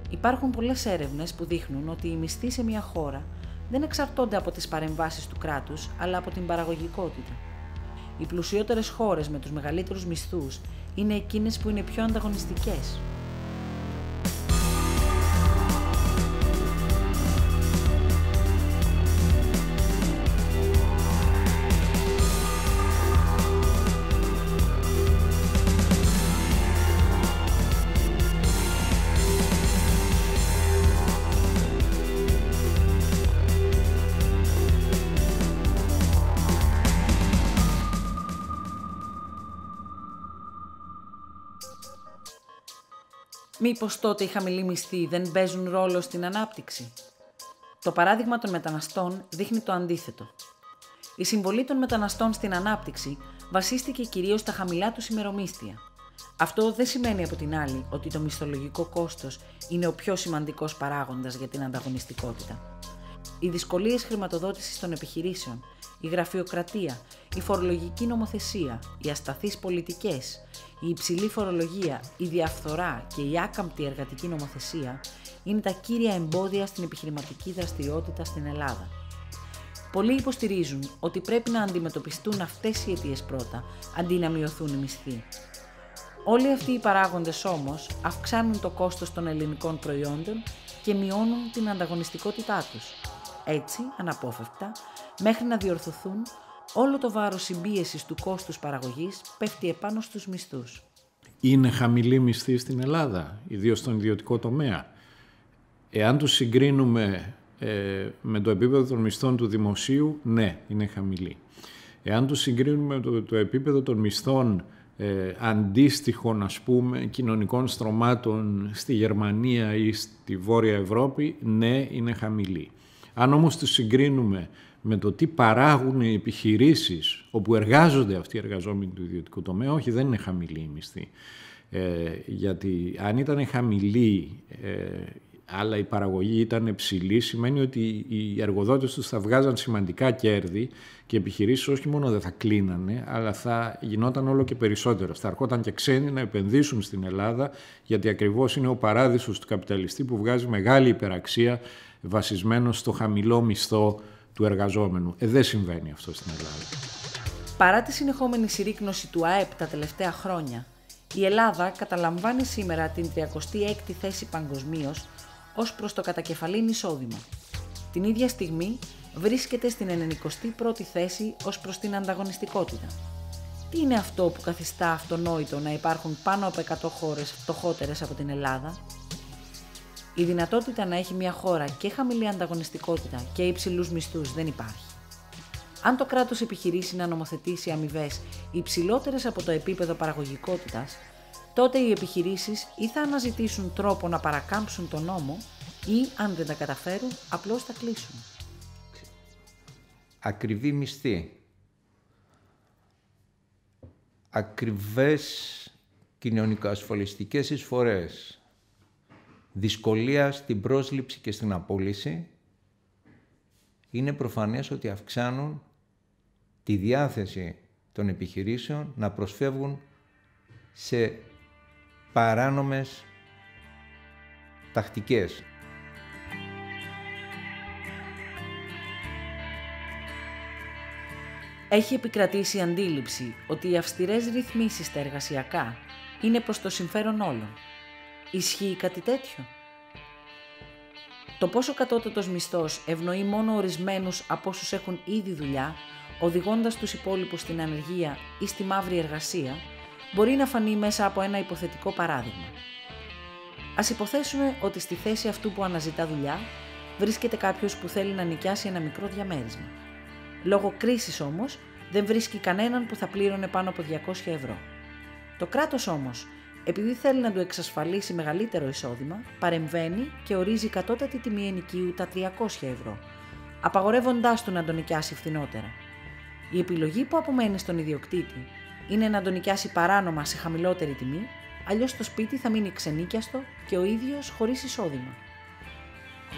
Υπάρχουν πολλές έρευνες που δείχνουν ότι οι μισθοί σε μια χώρα δεν εξαρτώνται από τις παρεμβάσεις του κράτους, αλλά από την παραγωγικότητα. Οι πλουσιότερες χώρες με τους μεγαλύτερους μισθούς είναι εκείνες που είναι πιο ανταγωνιστικές. Μήπως τότε οι χαμηλοί μισθοί δεν παίζουν ρόλο στην ανάπτυξη? Το παράδειγμα των μεταναστών δείχνει το αντίθετο. Η συμβολή των μεταναστών στην ανάπτυξη βασίστηκε κυρίως στα χαμηλά τους ημερομίσθια. Αυτό δεν σημαίνει από την άλλη ότι το μισθολογικό κόστος είναι ο πιο σημαντικός παράγοντας για την ανταγωνιστικότητα. Οι δυσκολίες χρηματοδότησης των επιχειρήσεων, η γραφειοκρατία, η φορολογική νομοθεσία, οι ασταθείς πολιτικές, η υψηλή φορολογία, η διαφθορά και η άκαμπτη εργατική νομοθεσία είναι τα κύρια εμπόδια στην επιχειρηματική δραστηριότητα στην Ελλάδα. Πολλοί υποστηρίζουν ότι πρέπει να αντιμετωπιστούν αυτές οι αιτίες πρώτα, αντί να μειωθούν οι μισθοί. Όλοι αυτοί οι παράγοντες όμως αυξάνουν το κόστος των ελληνικών προϊόντων και μειώνουν την ανταγωνιστικότητά τους. Έτσι, αναπόφευκτα, μέχρι να διορθωθούν, όλο το βάρος συμπίεσης του κόστους παραγωγής πέφτει επάνω στους μισθούς. Είναι χαμηλή μισθή στην Ελλάδα, ιδίως στον ιδιωτικό τομέα. Εάν τους συγκρίνουμε με το επίπεδο των μισθών του δημοσίου, ναι, είναι χαμηλή. Εάν τους συγκρίνουμε με το επίπεδο των μισθών αντίστοιχων, ας πούμε, κοινωνικών στρωμάτων στη Γερμανία ή στη Βόρεια Ευρώπη, ναι, είναι χαμηλή. Αν όμως τους συγκρίνουμε με το τι παράγουν οι επιχειρήσεις όπου εργάζονται αυτοί οι εργαζόμενοι του ιδιωτικού τομέα, όχι, δεν είναι χαμηλή η μισθή. Γιατί αν ήταν χαμηλή αλλά η παραγωγή ήταν υψηλή, σημαίνει ότι οι εργοδότες τους θα βγάζαν σημαντικά κέρδη και οι επιχειρήσεις όχι μόνο δεν θα κλείνανε, αλλά θα γινόταν όλο και περισσότερο. Θα ερχόταν και ξένοι να επενδύσουν στην Ελλάδα, γιατί ακριβώς είναι ο παράδεισος του καπιταλιστή που βγάζει μεγάλη υπεραξία βασισμένο στο χαμηλό μισθό του εργαζόμενου. Δεν συμβαίνει αυτό στην Ελλάδα. Παρά τη συνεχόμενη συρρίκνωση του ΑΕΠ τα τελευταία χρόνια, η Ελλάδα καταλαμβάνει σήμερα την 36η θέση παγκοσμίως ως προς το κατακεφαλήν εισόδημα. Την ίδια στιγμή βρίσκεται στην 91η θέση ως προς την ανταγωνιστικότητα. Τι είναι αυτό που καθιστά αυτονόητο να υπάρχουν πάνω από 100 χώρες φτωχότερες από την Ελλάδα? Η δυνατότητα να έχει μια χώρα και χαμηλή ανταγωνιστικότητα και υψηλούς μισθούς δεν υπάρχει. Αν το κράτος επιχειρήσει να νομοθετήσει αμοιβές υψηλότερες από το επίπεδο παραγωγικότητας, τότε οι επιχειρήσεις ή θα αναζητήσουν τρόπο να παρακάμψουν τον νόμο ή, αν δεν τα καταφέρουν, απλώς θα κλείσουν. Ακριβή μισθή. Ακριβές κοινωνικοασφαλιστικές εισφορές. Δυσκολία στην πρόσληψη και στην απόλυση. Είναι προφανές ότι αυξάνουν τη διάθεση των επιχειρήσεων να προσφεύγουν σε παράνομες τακτικές. Έχει επικρατήσει η αντίληψη ότι οι αυστηρές ρυθμίσεις στα εργασιακά είναι προς το συμφέρον όλων. Ισχύει κάτι τέτοιο? Το πόσο κατώτατος μισθός ευνοεί μόνο ορισμένους από όσους έχουν ήδη δουλειά, οδηγώντας τους υπόλοιπους στην ανεργία ή στη μαύρη εργασία, μπορεί να φανεί μέσα από ένα υποθετικό παράδειγμα. Ας υποθέσουμε ότι στη θέση αυτού που αναζητά δουλειά βρίσκεται κάποιος που θέλει να νοικιάσει ένα μικρό διαμέρισμα. Λόγω κρίσης όμως δεν βρίσκει κανέναν που θα πλήρωνε πάνω από 200 ευρώ. Το κράτος όμως, επειδή θέλει να του εξασφαλίσει μεγαλύτερο εισόδημα, παρεμβαίνει και ορίζει κατώτατη τιμή ενοικίου τα 300 ευρώ, απαγορεύοντάς του να τον νοικιάσει φθηνότερα. Η επιλογή που απομένει στον ιδιοκτήτη είναι να τον νοικιάσει παράνομα σε χαμηλότερη τιμή, αλλιώς το σπίτι θα μείνει ξενίκιαστο και ο ίδιος χωρίς εισόδημα.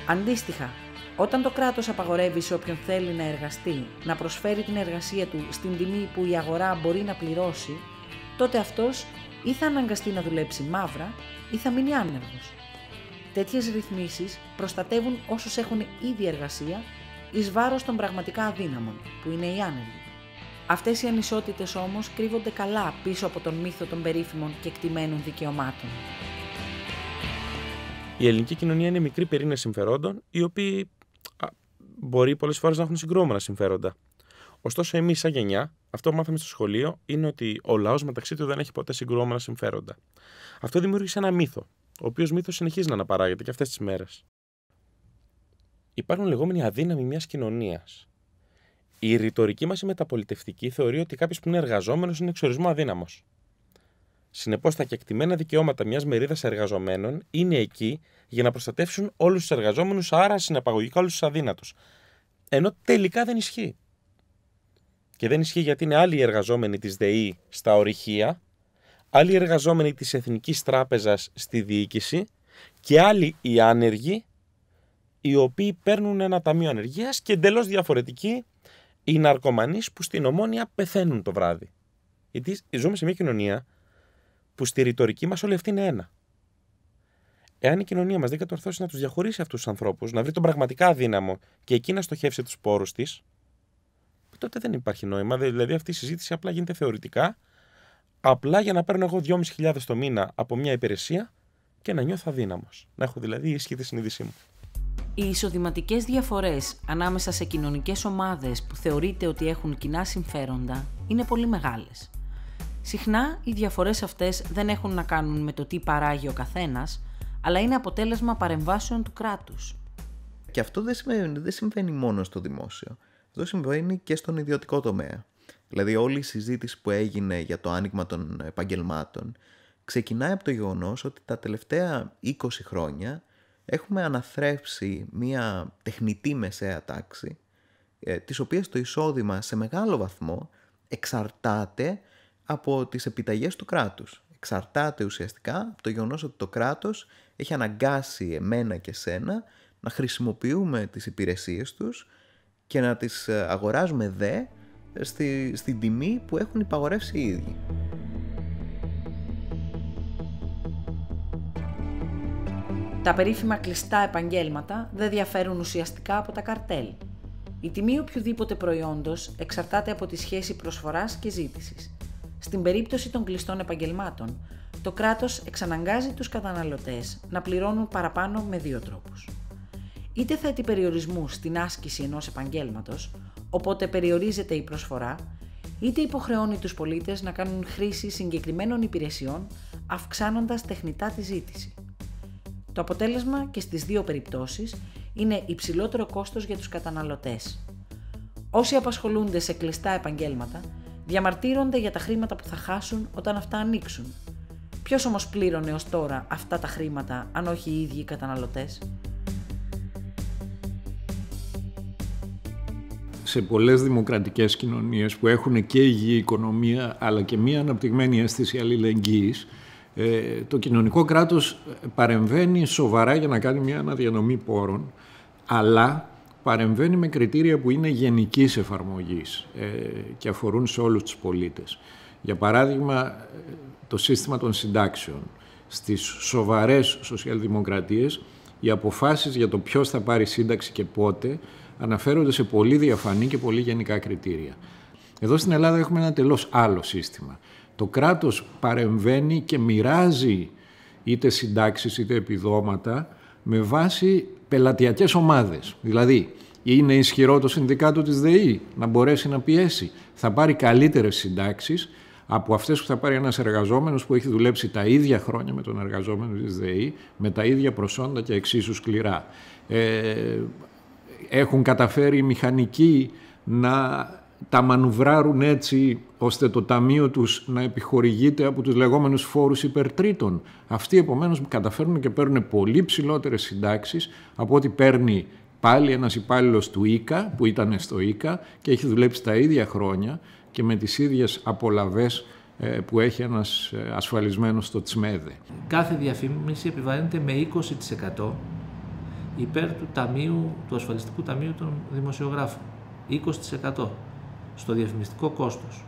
Αντίστοιχα, όταν το κράτος απαγορεύει σε όποιον θέλει να εργαστεί να προσφέρει την εργασία του στην τιμή που η αγορά μπορεί να πληρώσει, τότε αυτός ή θα αναγκαστεί να δουλέψει μαύρα ή θα μείνει άνεργος. Τέτοιες ρυθμίσεις προστατεύουν όσους έχουν ήδη εργασία εις βάρος των πραγματικά αδύναμων, που είναι οι άνεργοι. Αυτές οι ανισότητες όμως κρύβονται καλά πίσω από τον μύθο των περίφημων κεκτημένων δικαιωμάτων. Η ελληνική κοινωνία είναι μικρή πυρήνες συμφερόντων, οι οποίοι μπορεί πολλές φορές να έχουν συγκρούμενα συμφέροντα. Ωστόσο, εμείς, σαν γενιά, αυτό που μάθαμε στο σχολείο είναι ότι ο λαός μεταξύ του δεν έχει ποτέ συγκρούμενα συμφέροντα. Αυτό δημιούργησε ένα μύθο, ο οποίος μύθος συνεχίζει να αναπαράγεται και αυτές τις μέρες. Υπάρχουν λεγόμενοι αδύναμοι μιας κοινωνίας. Η ρητορική μας η μεταπολιτευτική θεωρεί ότι κάποιος που είναι εργαζόμενος είναι εξορισμό αδύναμος. Συνεπώς, τα κεκτημένα δικαιώματα μιας μερίδας εργαζομένων είναι εκεί για να προστατεύσουν όλους τους εργαζόμενους, άρα συναπαγωγικά όλους τους αδύνατους. Ενώ τελικά δεν ισχύει. Και δεν ισχύει γιατί είναι άλλοι οι εργαζόμενοι της ΔΕΗ στα ορυχεία, άλλοι οι εργαζόμενοι της Εθνικής Τράπεζας στη διοίκηση και άλλοι οι άνεργοι, οι οποίοι παίρνουν ένα ταμείο ανεργίας, και εντελώς διαφορετικοί οι ναρκωμανείς που στην Ομόνοια πεθαίνουν το βράδυ. Γιατί ζούμε σε μια κοινωνία που στη ρητορική μας όλοι αυτοί είναι ένα. Εάν η κοινωνία μας δεν κατορθώσει να τους διαχωρίσει αυτούς τους ανθρώπους, να βρει τον πραγματικά αδύναμο και εκεί να στοχεύσει τους πόρους της, τότε δεν υπάρχει νόημα. Δηλαδή αυτή η συζήτηση απλά γίνεται θεωρητικά, απλά για να παίρνω εγώ 2.500 το μήνα από μια υπηρεσία και να νιώθω αδύναμος. Να έχω δηλαδή ίσχυη τη συνείδησή μου. Οι εισοδηματικές διαφορές ανάμεσα σε κοινωνικές ομάδες που θεωρείται ότι έχουν κοινά συμφέροντα είναι πολύ μεγάλες. Συχνά οι διαφορές αυτές δεν έχουν να κάνουν με το τι παράγει ο καθένας, αλλά είναι αποτέλεσμα παρεμβάσεων του κράτους. Και αυτό δεν συμβαίνει μόνο στο δημόσιο. Αυτό συμβαίνει και στον ιδιωτικό τομέα. Δηλαδή όλη η συζήτηση που έγινε για το άνοιγμα των επαγγελμάτων ξεκινάει από το γεγονός ότι τα τελευταία 20 χρόνια έχουμε αναθρέψει μια τεχνητή μεσαία τάξη, της οποίας το εισόδημα σε μεγάλο βαθμό εξαρτάται από τις επιταγές του κράτους. Εξαρτάται ουσιαστικά από το γεγονός ότι το κράτος έχει αναγκάσει εμένα και σένα να χρησιμοποιούμε τις υπηρεσίες τους και να τις αγοράζουμε στην τιμή που έχουν υπαγορεύσει οι ίδιοι. Τα περίφημα κλειστά επαγγέλματα δεν διαφέρουν ουσιαστικά από τα καρτέλ. Η τιμή οποιοδήποτε προϊόντος εξαρτάται από τη σχέση προσφοράς και ζήτησης. Στην περίπτωση των κλειστών επαγγελμάτων, το κράτος εξαναγκάζει τους καταναλωτές να πληρώνουν παραπάνω με δύο τρόπους. Είτε θέτει περιορισμούς στην άσκηση ενός επαγγέλματος, οπότε περιορίζεται η προσφορά, είτε υποχρεώνει τους πολίτες να κάνουν χρήση συγκεκριμένων υπηρεσιών, αυξάνοντας τεχνητά τη ζήτηση. Το αποτέλεσμα και στις δύο περιπτώσεις είναι υψηλότερο κόστος για τους καταναλωτές. Όσοι απασχολούνται σε κλειστά επαγγέλματα διαμαρτύρονται για τα χρήματα που θα χάσουν όταν αυτά ανοίξουν. Ποιος όμως πλήρωνε ως τώρα αυτά τα χρήματα, αν όχι οι ίδιοι οι καταναλωτές? Σε πολλές δημοκρατικές κοινωνίες που έχουν και υγιή οικονομία αλλά και μία αναπτυγμένη αίσθηση αλληλεγγύης, το κοινωνικό κράτος παρεμβαίνει σοβαρά για να κάνει μια αναδιανομή πόρων, αλλά παρεμβαίνει με κριτήρια που είναι γενικής εφαρμογής και αφορούν σε όλους τους πολίτες. Για παράδειγμα, το σύστημα των συντάξεων. Στις σοβαρές σοσιαλδημοκρατίες, οι αποφάσεις για το ποιος θα πάρει σύνταξη και πότε αναφέρονται σε πολύ διαφανή και πολύ γενικά κριτήρια. Εδώ στην Ελλάδα έχουμε ένα τελώς άλλο σύστημα. Το κράτος παρεμβαίνει και μοιράζει είτε συντάξεις είτε επιδόματα με βάση πελατειακές ομάδες. Δηλαδή, είναι ισχυρό το συνδικάτο της ΔΕΗ να μπορέσει να πιέσει. Θα πάρει καλύτερες συντάξεις από αυτές που θα πάρει ένας εργαζόμενος που έχει δουλέψει τα ίδια χρόνια με τον εργαζόμενο της ΔΕΗ, με τα ίδια προσόντα και εξίσου σκληρά. Έχουν καταφέρει οι μηχανικοί να τα μανουβράρουν έτσι ώστε το ταμείο τους να επιχορηγείται από τους λεγόμενους φόρους υπερτρίτων. Αυτοί επομένως καταφέρνουν και παίρνουν πολύ ψηλότερες συντάξεις από ό,τι παίρνει πάλι ένας υπάλληλος του ΙΚΑ που ήταν στο ΙΚΑ και έχει δουλέψει τα ίδια χρόνια και με τις ίδιες απολαβές που έχει ένας ασφαλισμένος στο ΤΣΜΕΔΕ. Κάθε διαφήμιση επιβαρύνεται με 20% υπέρ του ασφαλιστικού ταμείου των δημοσιογράφων. 20% στο διαφημιστικό κόστος.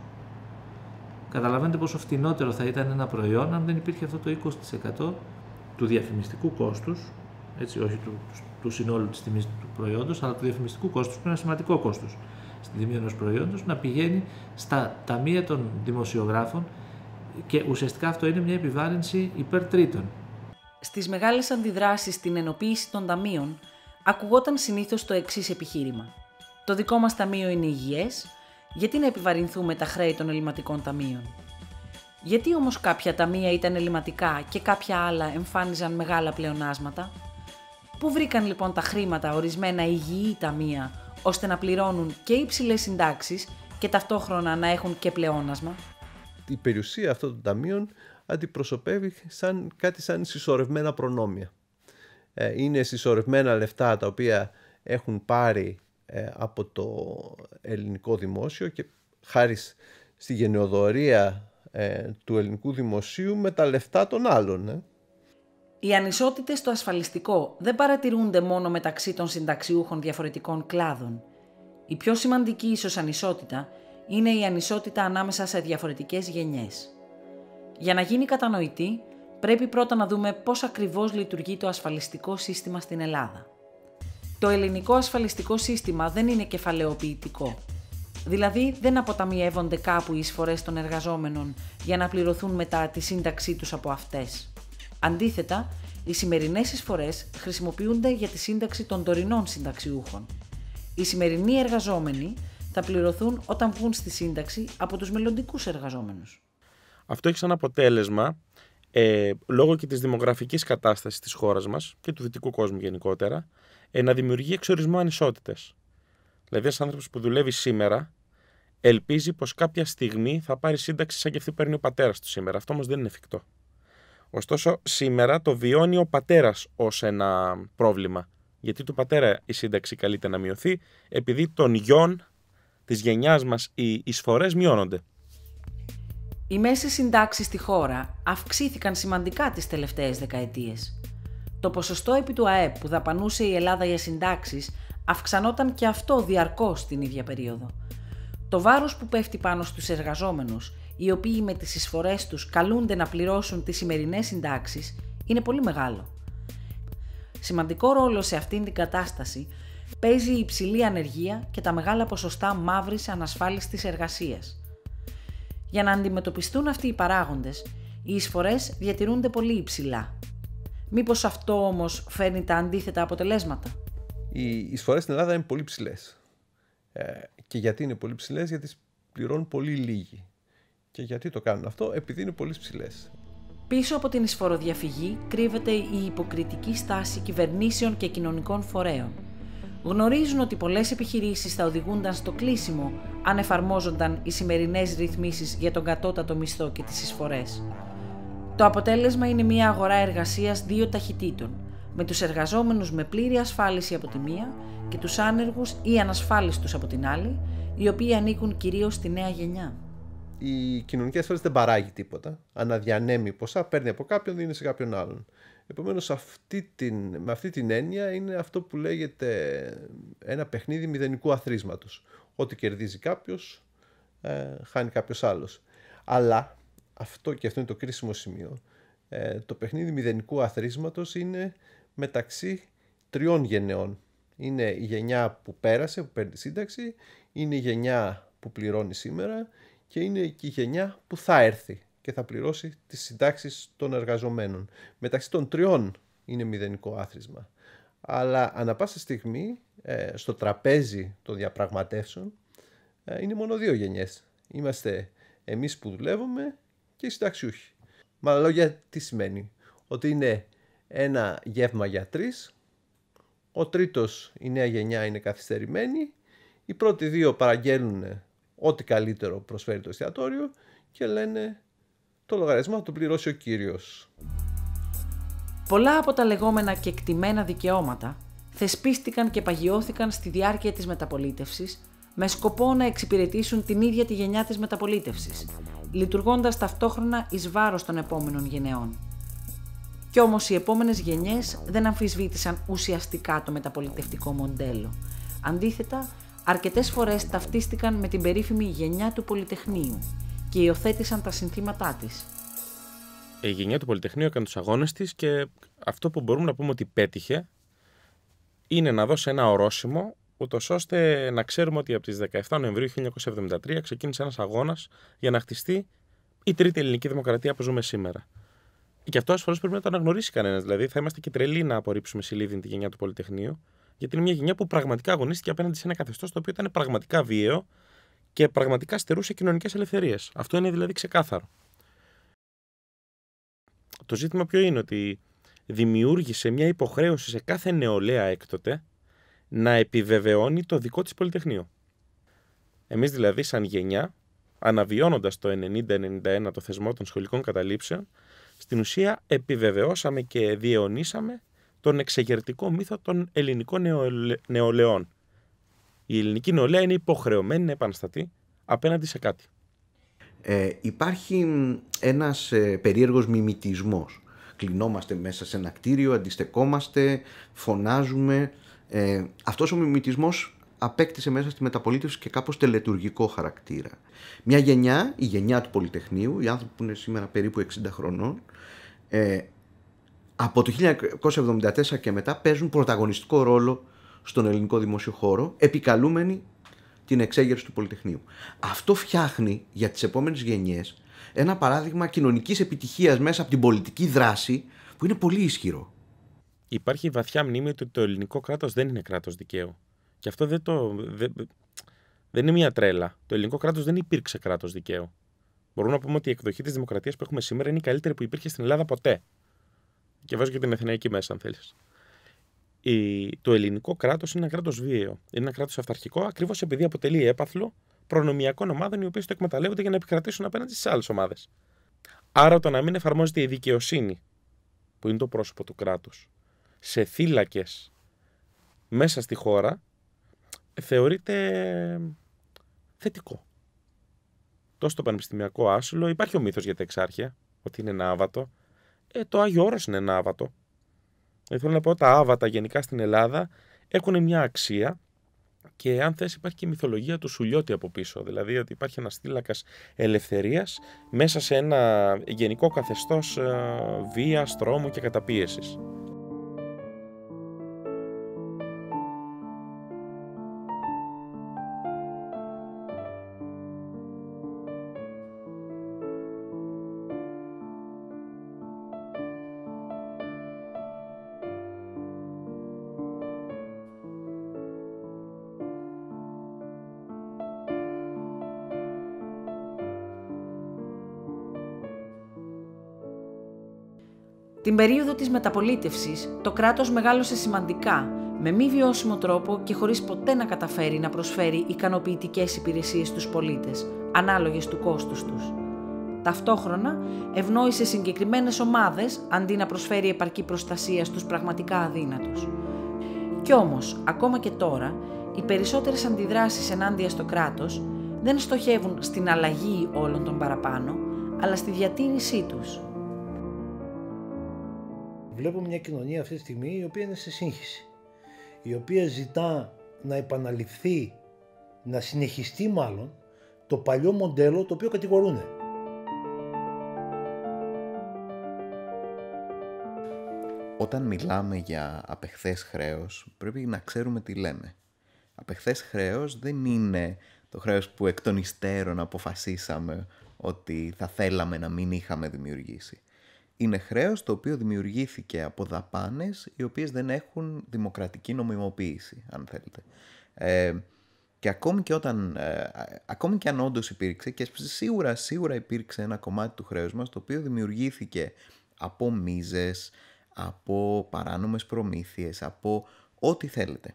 Καταλαβαίνετε πόσο φτηνότερο θα ήταν ένα προϊόν αν δεν υπήρχε αυτό το 20% του διαφημιστικού κόστους, έτσι, όχι του συνόλου της τιμής του προϊόντος, αλλά του διαφημιστικού κόστους, που είναι ένα σημαντικό κόστος στην τιμή ενός προϊόντος, να πηγαίνει στα ταμεία των δημοσιογράφων και ουσιαστικά αυτό είναι μια επιβάρυνση υπέρ τρίτων. Στις μεγάλες αντιδράσεις στην ενοποίηση των ταμείων ακουγόταν συνήθως το εξής επιχείρημα. Το δικό μας ταμείο είναι υγιές, γιατί να επιβαρυνθούμε τα χρέη των ελληματικών ταμείων? Γιατί όμως κάποια ταμεία ήταν ελληματικά και κάποια άλλα εμφάνιζαν μεγάλα πλεονάσματα? Πού βρήκαν λοιπόν τα χρήματα ορισμένα υγιή ταμεία, ώστε να πληρώνουν και υψηλές συντάξεις και ταυτόχρονα να έχουν και πλεόνασμα? Η περιουσία αυτών των ταμείων αντιπροσωπεύει κάτι σαν συσσωρευμένα προνόμια. Είναι συσσωρευμένα λεφτά τα οποία έχουν πάρει από το ελληνικό δημόσιο και χάρη στη γενεοδορία του ελληνικού δημοσίου με τα λεφτά των άλλων. Οι ανισότητες στο ασφαλιστικό δεν παρατηρούνται μόνο μεταξύ των συνταξιούχων διαφορετικών κλάδων. Η πιο σημαντική ίσως ανισότητα είναι η ανισότητα ανάμεσα σε διαφορετικές γενιές. Για να γίνει κατανοητή, πρέπει πρώτα να δούμε πώς ακριβώς λειτουργεί το ασφαλιστικό σύστημα στην Ελλάδα. Το ελληνικό ασφαλιστικό σύστημα δεν είναι κεφαλαιοποιητικό. Δηλαδή δεν αποταμιεύονται κάπου οι εισφορές των εργαζόμενων για να πληρωθούν μετά τη σύνταξή τους από αυτές. Αντίθετα, οι σημερινές εισφορές χρησιμοποιούνται για τη σύνταξη των τωρινών συνταξιούχων. Οι σημερινοί εργαζόμενοι θα πληρωθούν όταν βγουν στη σύνταξη από τους μελλοντικούς εργαζόμενους. Αυτό έχει σαν αποτέλεσμα, λόγω και της δημογραφικής κατάστασης της χώρας μας και του δυτικού κόσμου γενικότερα, να δημιουργεί εξορισμό ανισότητες. Δηλαδή, ένας άνθρωπος που δουλεύει σήμερα ελπίζει πως κάποια στιγμή θα πάρει σύνταξη σαν και αυτή που παίρνει ο πατέρας του σήμερα. Αυτό όμως δεν είναι εφικτό. Ωστόσο, σήμερα το βιώνει ο πατέρας ως ένα πρόβλημα. Γιατί του πατέρα η σύνταξη καλείται να μειωθεί, επειδή των γιών της γενιάς μας οι εισφορές μειώνονται. Οι μέσες συντάξεις στη χώρα αυξήθηκαν σημαντικά τις τελευταίες δεκαετίες. Το ποσοστό επί του ΑΕΠ που δαπανούσε η Ελλάδα για συντάξεις αυξανόταν και αυτό διαρκώς την ίδια περίοδο. Το βάρος που πέφτει πάνω στους εργαζόμενους, οι οποίοι με τις εισφορές τους καλούνται να πληρώσουν τις σημερινές συντάξεις, είναι πολύ μεγάλο. Σημαντικό ρόλο σε αυτήν την κατάσταση παίζει η υψηλή ανεργία και τα μεγάλα ποσοστά μαύρης ανασφάλιστης εργασίας. Για να αντιμετωπιστούν αυτοί οι παράγοντες, οι εισφορές διατηρούνται πολύ υψηλά. Μήπως αυτό όμως φέρνει τα αντίθετα αποτελέσματα? Οι εισφορές στην Ελλάδα είναι πολύ ψηλές. Και γιατί είναι πολύ ψηλές? Γιατί πληρώνουν πολύ λίγοι. Και γιατί το κάνουν αυτό? Επειδή είναι πολύ ψηλές. Πίσω από την εισφοροδιαφυγή κρύβεται η υποκριτική στάση κυβερνήσεων και κοινωνικών φορέων. Γνωρίζουν ότι πολλές επιχειρήσεις θα οδηγούνταν στο κλείσιμο αν εφαρμόζονταν οι σημερινές ρυθμίσεις για τον κατώτατο μισθό και τις εισφορές. Το αποτέλεσμα είναι μια αγορά εργασίας δύο ταχυτήτων, με τους εργαζόμενους με πλήρη ασφάλιση από τη μία και τους άνεργους ή ανασφάλιστους από την άλλη, οι οποίοι ανήκουν κυρίως στη νέα γενιά. Η κοινωνική ασφάλιση δεν παράγει τίποτα. Αναδιανέμει ποσά, παίρνει από κάποιον, δίνει σε κάποιον άλλον. Επομένως, με αυτή την έννοια είναι αυτό που λέγεται ένα παιχνίδι μηδενικού αθροίσματος. Ό,τι κερδίζει κάποιος, χάνει κάποιος άλλος. Αλλά, αυτό είναι το κρίσιμο σημείο, το παιχνίδι μηδενικού αθροίσματος είναι μεταξύ τριών γενεών. Είναι η γενιά που πέρασε, που παίρνει σύνταξη, είναι η γενιά που πληρώνει σήμερα και είναι και η γενιά που θα έρθει και θα πληρώσει τις συντάξεις των εργαζομένων. Μεταξύ των τριών είναι μηδενικό άθροισμα. Αλλά ανά πάσα στιγμή στο τραπέζι των διαπραγματεύσεων είναι μόνο δύο γενιές. Είμαστε εμείς που δουλεύουμε και οι συνταξιούχοι. Με άλλα λόγια, τι σημαίνει? Ότι είναι ένα γεύμα για τρεις, ο τρίτος, η νέα γενιά, είναι καθυστερημένη, οι πρώτοι δύο παραγγέλνουν ό,τι καλύτερο προσφέρει το εστιατόριο και λένε το λογαριασμό θα το πληρώσει ο κύριος. Πολλά από τα λεγόμενα κεκτημένα δικαιώματα θεσπίστηκαν και παγιώθηκαν στη διάρκεια της μεταπολίτευσης με σκοπό να εξυπηρετήσουν την ίδια τη γενιά της μεταπολίτευσης, λειτουργώντας ταυτόχρονα εις βάρος των επόμενων γενεών. Κι όμως οι επόμενες γενιές δεν αμφισβήτησαν ουσιαστικά το μεταπολιτευτικό μοντέλο. Αντίθετα, αρκετές φορές ταυτίστηκαν με την περίφημη γενιά του Πολυτεχνείου και υιοθέτησαν τα συνθήματά της. Η γενιά του Πολυτεχνείου έκανε τους αγώνες της και αυτό που μπορούμε να πούμε ότι πέτυχε είναι να δώσει ένα ορόσημο, ούτως ώστε να ξέρουμε ότι από τις 17 Νοεμβρίου 1973 ξεκίνησε ένας αγώνας για να χτιστεί η τρίτη ελληνική δημοκρατία που ζούμε σήμερα. Και αυτό ασφαλώς πρέπει να το αναγνωρίσει κανένας. Δηλαδή, θα είμαστε και τρελοί να απορρίψουμε σιλίδιν τη γενιά του Πολυτεχνείου, γιατί είναι μια γενιά που πραγματικά αγωνίστηκε απέναντι σε ένα καθεστώς το οποίο ήταν πραγματικά βίαιο και πραγματικά στερούσε κοινωνικές ελευθερίες. Αυτό είναι δηλαδή ξεκάθαρο. Το ζήτημα ποιο είναι? Ότι δημιούργησε μια υποχρέωση σε κάθε νεολαία έκτοτε να επιβεβαιώνει το δικό της Πολυτεχνείο. Εμείς δηλαδή, σαν γενιά, αναβιώνοντας το 90-91 το θεσμό των σχολικών καταλήψεων, στην ουσία επιβεβαιώσαμε και διαιωνίσαμε τον εξεγερτικό μύθο των ελληνικών νεολαιών. Η ελληνική νεολαία είναι υποχρεωμένη να επαναστατεί απέναντι σε κάτι. Υπάρχει ένας περίεργος μιμητισμός. Κλεινόμαστε μέσα σε ένα κτίριο, αντιστεκόμαστε, φωνάζουμε. Αυτός ο μιμητισμός απέκτησε μέσα στη μεταπολίτευση και κάπως τελετουργικό χαρακτήρα. Μια γενιά, η γενιά του Πολυτεχνείου, οι άνθρωποι που είναι σήμερα περίπου 60 χρονών, από το 1974 και μετά παίζουν πρωταγωνιστικό ρόλο στον ελληνικό δημόσιο χώρο, επικαλούμενοι την εξέγερση του Πολυτεχνείου. Αυτό φτιάχνει για τις επόμενες γενιές ένα παράδειγμα κοινωνικής επιτυχίας μέσα από την πολιτική δράση που είναι πολύ ισχυρό. Υπάρχει βαθιά μνήμη ότι το ελληνικό κράτος δεν είναι κράτος δικαίου. Και αυτό δεν είναι μια τρέλα. Το ελληνικό κράτος δεν υπήρξε κράτος δικαίου. Μπορούμε να πούμε ότι η εκδοχή της δημοκρατίας που έχουμε σήμερα είναι η καλύτερη που υπήρχε στην Ελλάδα ποτέ. Και βάζω και την Αθηναϊκή μέσα, αν θέλεις. Το ελληνικό κράτος είναι ένα κράτος βίαιο. Είναι ένα κράτος αυταρχικό, ακριβώς επειδή αποτελεί έπαθλο προνομιακών ομάδων οι οποίες το εκμεταλλεύονται για να επικρατήσουν απέναντι στις άλλες ομάδες. Άρα το να μην εφαρμόζεται η δικαιοσύνη, που είναι το πρόσωπο του κράτους, σε θύλακες μέσα στη χώρα, θεωρείται θετικό. Τόσο στο πανεπιστημιακό άσυλο υπάρχει ο μύθος για τα εξάρχεια, ότι είναι ένα άβατο. Το Άγιο Όρος είναι ένα άβατο. Θέλω να πω, τα άβατα γενικά στην Ελλάδα έχουν μια αξία και αν θες υπάρχει και η μυθολογία του Σουλιώτη από πίσω. Δηλαδή ότι υπάρχει ένας θύλακας ελευθερίας μέσα σε ένα γενικό καθεστώς βίας, τρόμου και καταπίεσης. Την περίοδο της μεταπολίτευσης, το κράτος μεγάλωσε σημαντικά, με μη βιώσιμο τρόπο και χωρίς ποτέ να καταφέρει να προσφέρει ικανοποιητικές υπηρεσίες στους πολίτες, ανάλογες του κόστους τους. Ταυτόχρονα, ευνόησε συγκεκριμένες ομάδες, αντί να προσφέρει επαρκή προστασία στους πραγματικά αδύνατους. Κι όμως, ακόμα και τώρα, οι περισσότερες αντιδράσεις ενάντια στο κράτος δεν στοχεύουν στην αλλαγή όλων των παραπάνω, αλλά στη διατήρησή τους. Βλέπουμε μια κοινωνία αυτή τη στιγμή η οποία είναι σε σύγχυση, η οποία ζητά να επαναληφθεί, να συνεχιστεί μάλλον, το παλιό μοντέλο το οποίο κατηγορούνε. Όταν μιλάμε για απεχθές χρέος, πρέπει να ξέρουμε τι λέμε. Απεχθές χρέος δεν είναι το χρέος που εκ των υστέρων αποφασίσαμε ότι θα θέλαμε να μην είχαμε δημιουργήσει. Είναι χρέος το οποίο δημιουργήθηκε από δαπάνες οι οποίες δεν έχουν δημοκρατική νομιμοποίηση, αν θέλετε. Και ακόμη και αν όντως υπήρξε, και σίγουρα υπήρξε ένα κομμάτι του χρέους μας το οποίο δημιουργήθηκε από μίζες, από παράνομες προμήθειες, από ό,τι θέλετε.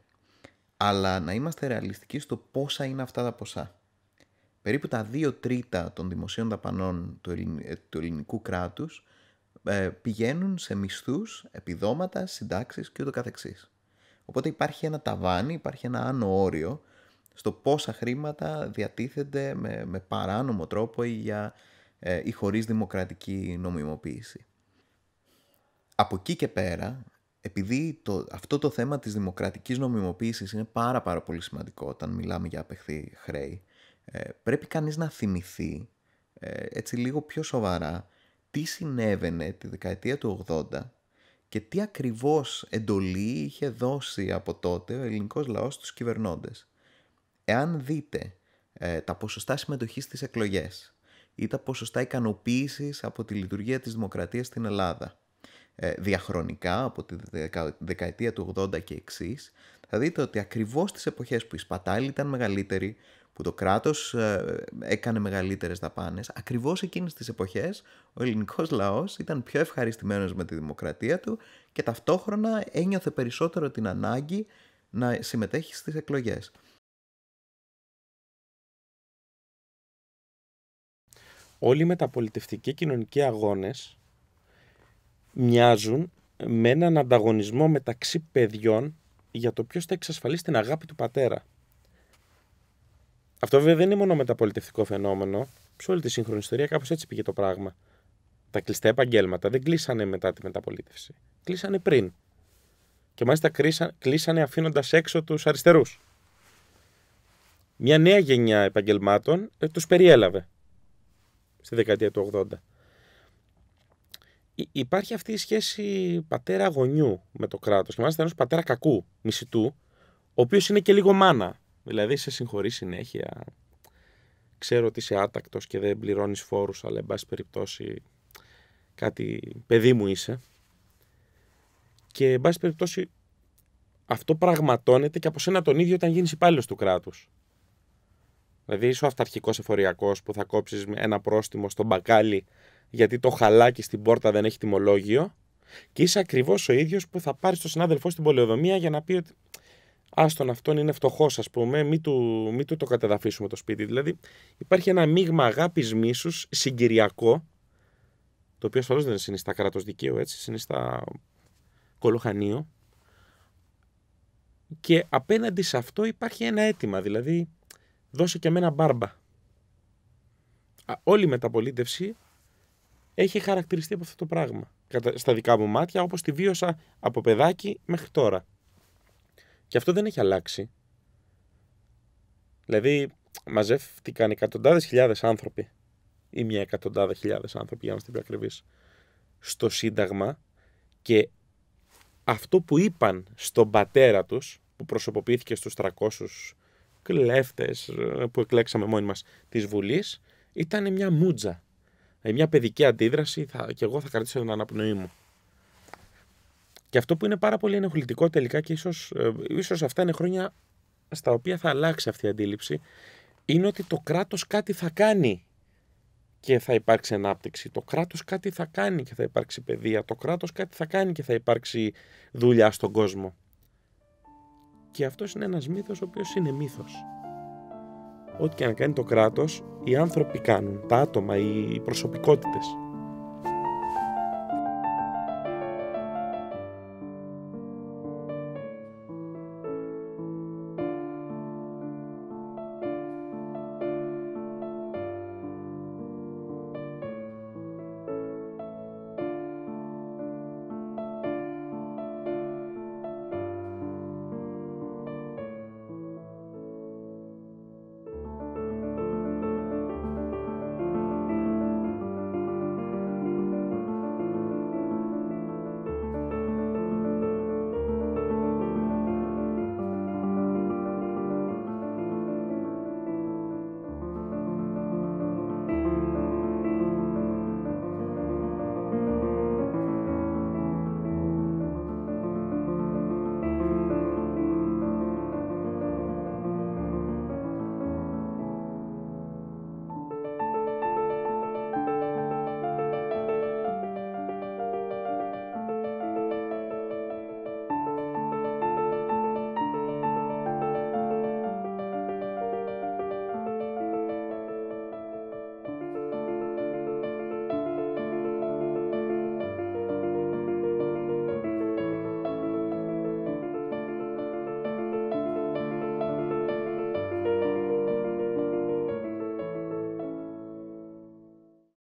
Αλλά να είμαστε ρεαλιστικοί στο πόσα είναι αυτά τα ποσά. Περίπου τα 2/3 των δημοσίων δαπανών του ελληνικού κράτους πηγαίνουν σε μισθούς, επιδόματα, συντάξεις και ούτω καθεξής. Οπότε υπάρχει ένα ταβάνι, υπάρχει ένα άνω όριο στο πόσα χρήματα διατίθενται με παράνομο τρόπο ή χωρίς δημοκρατική νομιμοποίηση. Από εκεί και πέρα, επειδή αυτό το θέμα της δημοκρατικής νομιμοποίησης είναι πάρα πολύ σημαντικό όταν μιλάμε για απεχθή χρέη, πρέπει κανείς να θυμηθεί έτσι λίγο πιο σοβαρά τι συνέβαινε τη δεκαετία του 80 και τι ακριβώς εντολή είχε δώσει από τότε ο ελληνικός λαός στους κυβερνώντες. Εάν δείτε τα ποσοστά συμμετοχής στις εκλογές ή τα ποσοστά ικανοποίησης από τη λειτουργία της δημοκρατίας στην Ελλάδα, διαχρονικά από τη δεκαετία του 80 και εξής, θα δείτε ότι ακριβώς τις εποχές που η σπατάλη ήταν μεγαλύτερη, που το κράτος έκανε μεγαλύτερες δαπάνες, ακριβώς εκείνες τις εποχές ο ελληνικός λαός ήταν πιο ευχαριστημένος με τη δημοκρατία του και ταυτόχρονα ένιωθε περισσότερο την ανάγκη να συμμετέχει στις εκλογές. όλοι οι μεταπολιτευτικοί κοινωνικοί αγώνες μοιάζουν με έναν ανταγωνισμό μεταξύ παιδιών για το ποιος θα εξασφαλίσει την αγάπη του πατέρα. Αυτό βέβαια δεν είναι μόνο μεταπολιτευτικό φαινόμενο. Σε όλη τη σύγχρονη ιστορία κάπως έτσι πήγε το πράγμα. Τα κλειστά επαγγέλματα δεν κλείσανε μετά τη μεταπολίτευση. Κλείσανε πριν. Και μάλιστα κλείσανε αφήνοντας έξω τους αριστερούς. Μια νέα γενιά επαγγελμάτων τους περιέλαβε στη δεκαετία του 80. Υπάρχει αυτή η σχέση πατέρα-γονιού με το κράτος. Και μάλιστα ενός πατέρα κακού, μισητού, ο οποίος είναι και λίγο μάνα. Δηλαδή σε συγχωρεί συνέχεια. Ξέρω ότι είσαι άτακτος και δεν πληρώνεις φόρους, αλλά εν πάση περιπτώσει κάτι παιδί μου είσαι. Και εν πάση περιπτώσει αυτό πραγματώνεται και από σένα τον ίδιο όταν γίνεις υπάλληλος του κράτους. Δηλαδή είσαι ο αυταρχικός εφοριακός που θα κόψεις ένα πρόστιμο στο μπακάλι γιατί το χαλάκι στην πόρτα δεν έχει τιμολόγιο, και είσαι ακριβώς ο ίδιος που θα πάρεις τον συνάδελφό στην πολεοδομία για να πει ότι άστον αυτόν είναι φτωχός, ας πούμε, μη του το κατεδαφίσουμε το σπίτι. Δηλαδή υπάρχει ένα μείγμα αγάπης μίσους συγκυριακό, το οποίο ασφαλώς δεν συνιστά κράτος δικαίου, έτσι, συνιστά κολοχανίο, και απέναντι σε αυτό υπάρχει ένα αίτημα, δηλαδή δώσε και εμένα μπάρμπα. Όλη η μεταπολίτευση έχει χαρακτηριστεί από αυτό το πράγμα, στα δικά μου μάτια, όπως τη βίωσα από παιδάκι μέχρι τώρα. Και αυτό δεν έχει αλλάξει. Δηλαδή μαζεύτηκαν εκατοντάδες χιλιάδες άνθρωποι ή μια εκατοντάδα χιλιάδες άνθρωποι, για να είμαστε πιο ακριβείς, στο Σύνταγμα, και αυτό που είπαν στον πατέρα τους, που προσωποποιήθηκε στους 300 κλέφτες που εκλέξαμε μόνοι μας της Βουλής, ήταν μια μούτζα, μια παιδική αντίδραση, και εγώ θα κρατήσω την αναπνοή μου. Και αυτό που είναι πάρα πολύ ενοχλητικό τελικά, και ίσως αυτά είναι χρόνια στα οποία θα αλλάξει αυτή η αντίληψη, είναι ότι το κράτος κάτι θα κάνει και θα υπάρξει ανάπτυξη. Το κράτος κάτι θα κάνει και θα υπάρξει παιδεία. Το κράτος κάτι θα κάνει και θα υπάρξει δουλειά στον κόσμο. Και αυτός είναι ένας μύθος ο οποίος είναι μύθος. Ό,τι και να κάνει το κράτος, οι άνθρωποι κάνουν, τα άτομα, οι προσωπικότητες.